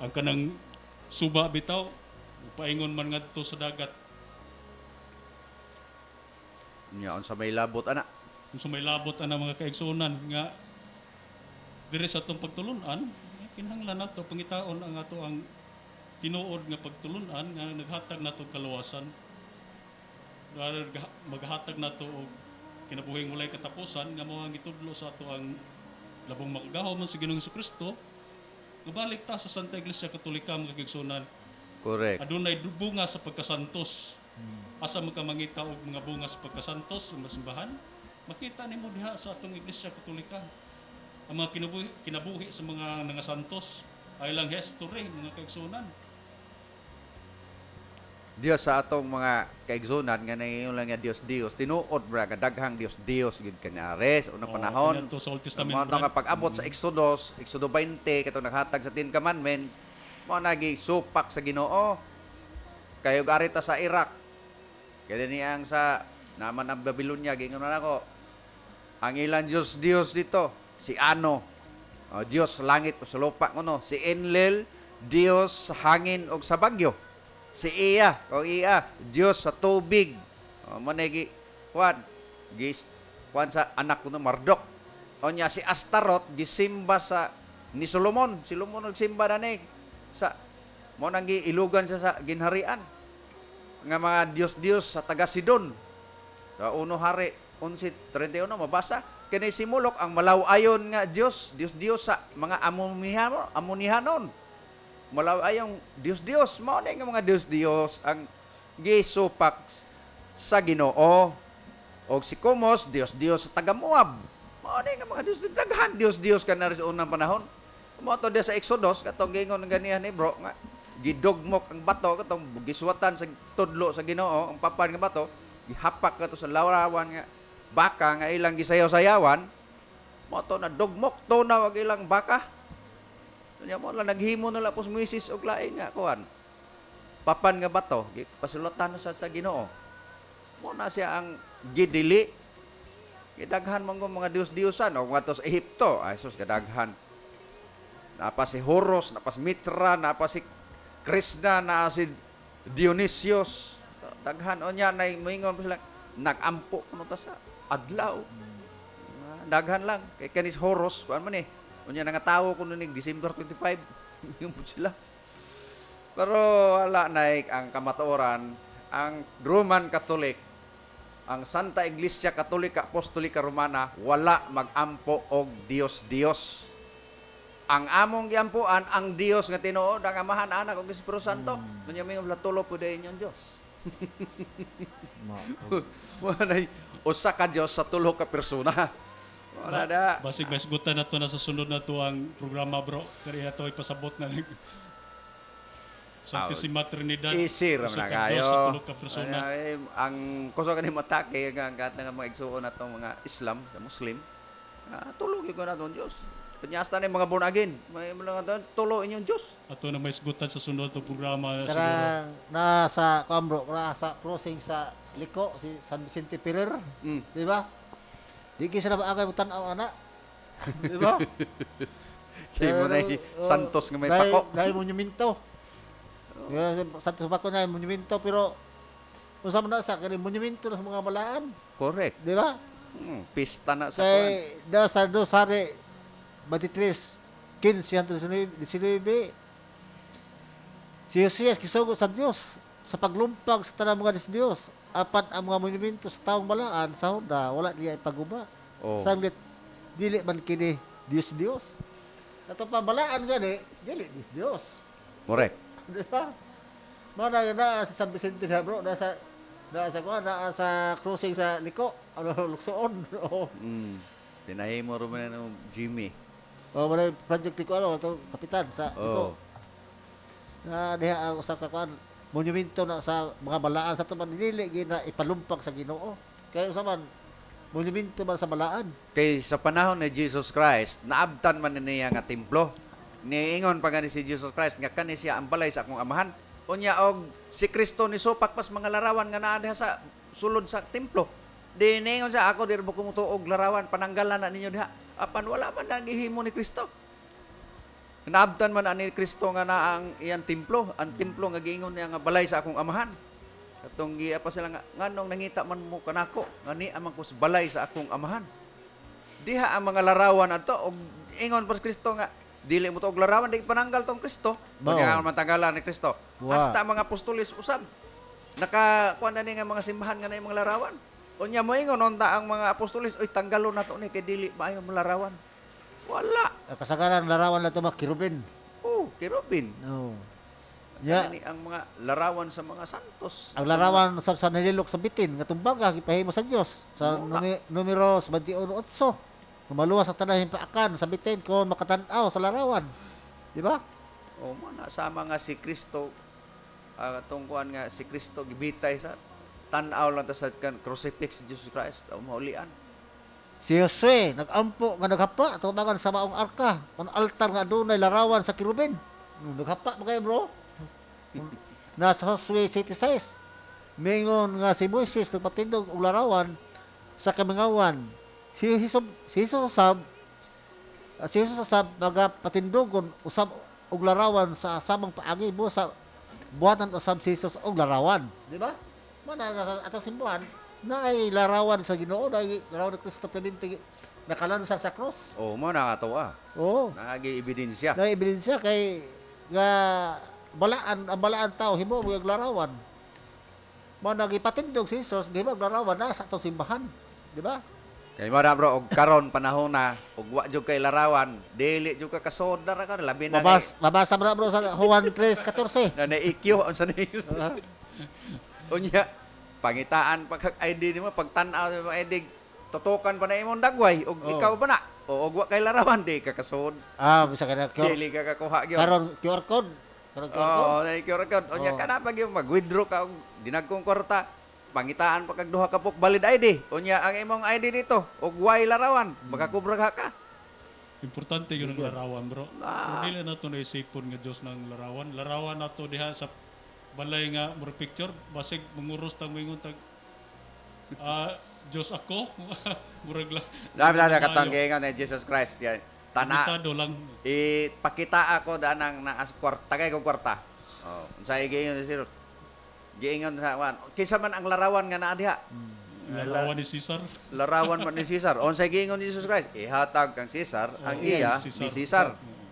ang kanang suba bitaw paingon man ngadto sa dagat. Nya unsa may labot ana. Kung may labot ana mga kaigsunan nga diri sa atong pagtulunan, kinahanglan nato pangitaon ang ato ang tinuod nga pagtulunan nga naghatag nato kaluwasan. Maghatag nato og kinabuhing walay katapusan nga mao ang gitudlo sa ato ang labong makagahom sa Ginoong Jesucristo. Gabalik ta sa Santa Iglesia Katolika mga kaigsunan. Correct. Adunay bunga sa pagkasantos. Asa mo ka mangita og mga bunga sa pagkasantos sa simbahan? Makita nimo diha sa atong Iglesia Katolika. Ang mga kinabuhi sa mga santos ay lang history mga kaigsunan. Dios sa atong mga kaigsunan nga nangingon lang nga Dios tinuod bra nga daghang Dios gid kanares unang panahon. Kanato sa Old Testament. Mo nga pag-abot sa Exodo 20 katong naghatag sa Ten Commandments, mo nagi supak sa Ginoo. Kayo garita sa Iraq. Kaya niyang sa naman ang Babylonia gingon na ako. Ang ilang Diyos dito, si Ano, Diyos sa langit o sa lupa ngono, si Enlil, Diyos sa hangin o sa bagyo. Si Iya, Diyos sa tubig. Manegi Juan, sa anak ko no Marduk. O niya si Astaroth gisimba sa ni Solomon. Si Solomon nagsimba na ni sa mo nang ilugan siya sa ginharian. Nga mga Diyos sa taga Sidon. Sa uno hari 11:31 mabasa kini simulok ang malaw-ayon nga Diyos sa mga amunihanon. Malaw-ayong Diyos mao ni nga mga Diyos ang gisupak sa Ginoo. Og si Komos Diyos sa taga Moab. Mao ni nga mga daghan Diyos kanari sa unang panahon. Mo to sa Exodus katong gingon ganihan ni bro nga gidugmok ang bato katong giswatan sa tudlo sa Ginoo ang papan nga bato gihapak kato sa lawrawan nga baka nga ilang gisayaw-sayawan mo to na dugmok tunaw ang ilang baka. Nya mo lang naghimo na la pos Moises og laing nga kuan papan nga bato pasulatan sa Ginoo. Mo na siya ang gidili gidaghan man mga Diyosan o ngadto sa Ehipto ay sus kadaghan. Napa si Horus, napa si Mitra, napa si Krishna, na si Dionysius. Daghan o niya na moingon sila nagampo kuno ta sa adlaw. Daghan lang kay kanis Horus kuan man unya nga tawo kuno ning December 25 yung sila. Pero wala na ang kamatuoran ang Roman Catholic, ang Santa Iglesia Katolika Apostolika Romana wala magampo og Dios. Ang among giampuan ang Dios nga tinuod ang Amahan, Anak ug Espiritu Santo. Unya may tulo pud inyon Dios. Wanay usa ka Dios sa tulo ka persona. Wala da. Basig masgutan nato na sa sunod na to ang programa bro. Kaya ito ipasabot na ng Santissima Trinidad. Easy ra usa man ka kayo. Diyos sa tulo ka persona. Ang kuso kanimo atake ang kat nga mga igsuon natong mga Islam, sa Muslim. Tulo gyud na Dios. Kanyasta na mga born again. May mga doon, tulo inyong Diyos. Ato na may isgutan sa sunod na programa siguro. Karang nasa Cambro, nasa crossing sa Liko, si San Vicente Ferrer, di ba? Di kisa na maagay mo tanaw ana. Di ba? Kaya mo na Santos nga may pako. Dahil monumento. Santos Pako na monumento, pero usama na sa kani monumento na sa mga balaan. Correct. Di ba? Pista na sa kuan. Kay da sa Dosare 23, 1519, si Josias kisugo sa Dios sa paglumpag sa tanang mga Diyos. Apan ang mga monumento sa taong balaan sa Huda wala niya ipaguba. Oh. Sanglit dili man kini Dios. Ato pamalaan gani, dili is Dios. Correct. Di ba? Mana na sa San Vicente sa bro, nasa cruising sa Liko, Luksoon. Oh. Tinahimo ro man ng Jimmy. Oh, mana project Liko to kapitan sa Liko. Oh. Na diha ang usa ka kuan monumento na sa mga balaan sa tuman dili gina ipalumpak sa Ginoo. Kaya usa man monumento man sa balaan. Kay sa panahon ni Jesus Christ, naabtan man niya nga templo. Niingon pa gani si Jesus Christ nga kani siya ang balay sa akong amahan. Unya og si Kristo ni supak pas mga larawan nga naa diha sa sulod sa templo. Di niingon siya ako dir mo kumutuog larawan pananggalan na ninyo diha. Apan wala man nagihimo ni Kristo. Naabtan man ani Kristo nga naa ang iyang templo, ang templo nga giingon niya nga balay sa akong amahan. Katong giya pa sila nga nganong nangita man mo kanako ngani amang ko sa balay sa akong amahan. Diha ang mga larawan ato og ingon pa si Kristo nga dili mo to og larawan di pananggal tong Kristo. Mao. Kanya ang matanggalan ni Kristo. Wa. Hasta mga apostolis usab. Nakakuan na ni nga mga simbahan nga na mga larawan. Unya mo ingon unta ang mga apostolis oy tanggalon nato ni kay dili maayo mo larawan. Wala. Kasagaran larawan na to mga kirubin. Oh, kirubin. No. Yeah. Ya, Ang mga larawan sa mga santos. ang larawan sa nililok sa bitin nga tumbaga gipahimo sa Dios sa Muna. numero 21:8. Kumaluwas sa tanang himpaakan sa bitin kung makatan-aw sa larawan. Di ba? O man sama nga si Kristo tungkuan nga si Kristo gibitay sa tan-aw lang ta sa crucifix si Jesus Christ o maulian. Si Josue nagampo nga naghapa tubangan sa maong arka, ang altar nga adunay larawan sa kirubin. Naghapa ba kayo, bro? Nasa Josue 76. Mingon nga si Moises nagpatindog og larawan sa kamangawan. Si Jesus usab magapatindogon usab og larawan sa samang paagi mo sa buhatan usab si Jesus og larawan, di ba? Mana nga sa atong simbahan na ay larawan sa Ginoo, na ay larawan ni Cristo Clemente nakalansang sa cross. O mo na ato Oo. Nagi ebidensya. Na ebidensya kay nga balaan ang balaan tao himo og larawan. Mo nagipatindog si Jesus gihimo og larawan na sa atong simbahan, di ba? Kay mo na bro og karon panahon na og wa jud kay larawan, dili jud ka kasoda ra ka labi na kay Mabasa mo na bro sa Juan 3:14. na naikyo ang sa niyo. Unya pangitaan pagkag ID nimo pagtan-aw mo ID tutukan pa na imong dagway og Oh. ikaw ba na o og wa kay larawan di ka kasod. Bisa ka na Dili ka kakuha gyud. karon QR code. Karon QR code. Oo, na-QR code. Unya Oo. ka na pag yung mag-withdraw ka og dinagkong kwarta, pangitaan pa kag duha ka pok valid ID. Unya ang imong ID dito og way larawan, makakubra ka. Importante yun ang larawan, bro. Pero dili na ito naisipon nga Diyos ng larawan. Larawan na ito diha sa balay nga more picture. Basig manguros tang mingon tag Diyos ako. Murag lang. Dami na katanggengan ni Jesus Christ. Yan. Tana, Limitado lang. ipakita ako danang naas kwarta kay kong kwarta. Oh, unsa giingon si Sir? Giingon sa wan. Kinsa man ang larawan nga naa diha? Larawan ni Cesar. Larawan man ni Cesar. Unsa giingon ni Jesus Christ? Ihatag kang Cesar ang Oo, iya ni ni Cesar. Cesar.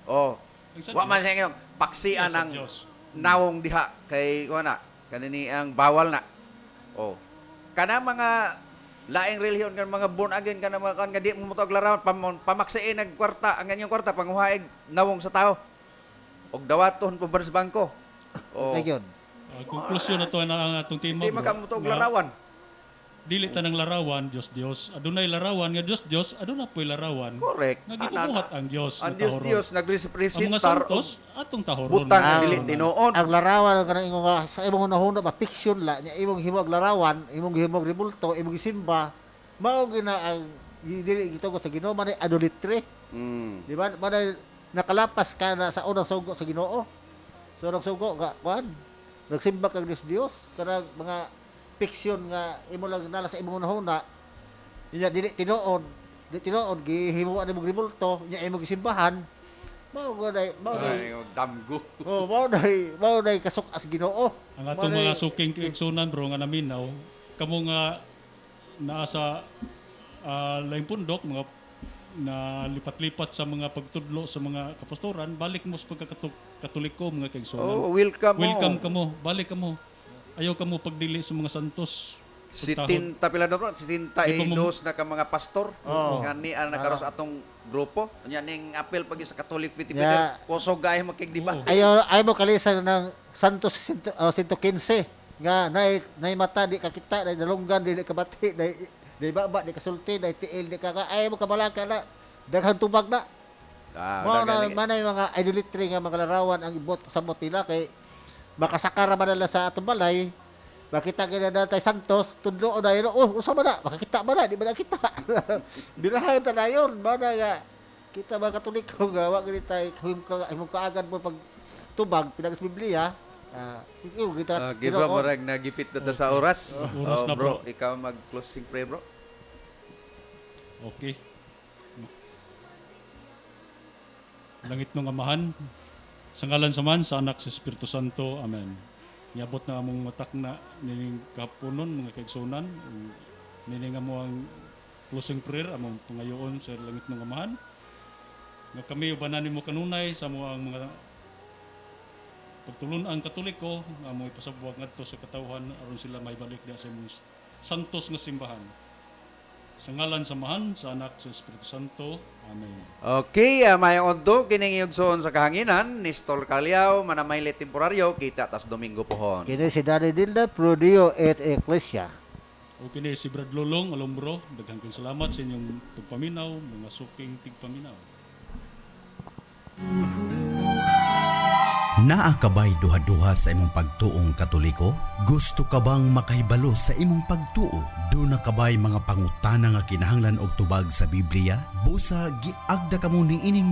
Oh. Ang sa Wa man Diyos. siya ngayon, paksian Sa ang Diyos. nawong diha kay kuana kanini ang bawal na. Oh. Kana mga laing relihiyon kan mga born again kana mga kan nga di mo mutog larawan pamaksiin ang kwarta ang ganyang kwarta panghuhaig nawong sa tao. Og dawaton pa sa bangko. Oh. Ay yun. Konklusyon na to na ang atong tema, Di bro. makamutog Nga, larawan. Dili ta ng larawan, Diyos. Adunay larawan nga Diyos. Aduna po'y larawan. Correct. Nga gibubuhat ang Diyos. Ang nga tahoron. Diyos Ang mga nagrepresentar santos, atong tahoron. butang Ah, dili tinuod. Ang larawan kanang imong sa imong unahuna ba fiction la nya imong himo og larawan, imong himo og rebulto, imong gisimba, mao gina ang dili gitugo sa Ginoo man ay idolatry. Di ba? Man nakalapas ka na sa unang sugo sa Ginoo. So unang sugo nga kuan. Nagsimba kag Dios kanang mga fiction nga imo lang nala sa imong unahuna. Nya dili tinuod, gihimo ani mong rebulto, nya imong gisimbahan. Mao gay Ay, damgo. oh, mao day kasuk as Ginoo. Ang atong mga suking kaigsunan, bro, nga naminaw, kamo nga naa sa laing pundok, mga na lipat-lipat sa mga pagtudlo sa mga kapastoran, balik mo sa pagkakatoliko, mga kaigsunan. Oh, welcome. Welcome kamo, balik kamo. Ayaw kamo pagdili sa mga santos. Si Pagtahod. Tinta pila na bro, si Tinta Di pa mo- Inos na ka mga pastor. Oo. Nga ni ang nagkaroon sa atong grupo. Nya ning apel pag sa Catholic Yeah. Fitibiter. Kusog gaya makigdiba. Oo. Ayaw mo kalisan ng Santos 115 nga nay mata di kakita, nay dalunggan di kabati, nay baba di kasulti, nay tiil di kaka, ayaw mo kamalaka na daghang tubag na. Mao na manay mga idolatry nga mga larawan ang ibot sa nila kay makasakara man nila sa atong balay. Makita kita na tayo Santos, tudlo na yun, usa man na, makakita man na, di ba na kita? Birahan ta na yun, mana nga, kita mga Katoliko nga, wag ganit tayo, himong kaagan mo pag tubag, pinagas Biblia, kita, Giba marag nagipit na ta sa oras. Oras na, bro. Ikaw mag-closing prayer bro. Okay. Langit ng Amahan, sa ngalan sa Man, sa Anak, sa Espiritu Santo. Amen. Niabot na among matak na nining kapunon, mga kaigsunan. Nining amo ang closing prayer, among pangayoon sa langit ng Amahan. Nga kami ubanan mo kanunay sa mga pagtulon ang Katoliko, nga mo ipasabuag ngadto sa katawhan aron sila may balik sa imong santos nga simbahan. Sa ngalan sa Mahan, sa Anak, sa Espiritu Santo. Amen. Okay, mayong onto kining igsoon sa kahanginan ni Stol Calyaw, manamay temporaryo kita tas Domingo pohon. Kini si Daddy Dilda, Prodio et Ecclesia. O kini si Brad Lolong, Alombro, daghang kayong salamat sa inyong pagpaminaw, mga suking tigpaminaw. Naa ka ba'y duha-duha sa imong pagtuong Katoliko? Gusto ka bang makahibalo sa imong pagtuo? Duna ka ba'y mga pangutana nga kinahanglan og tubag sa Biblia? Busa giagda ka mo ni ining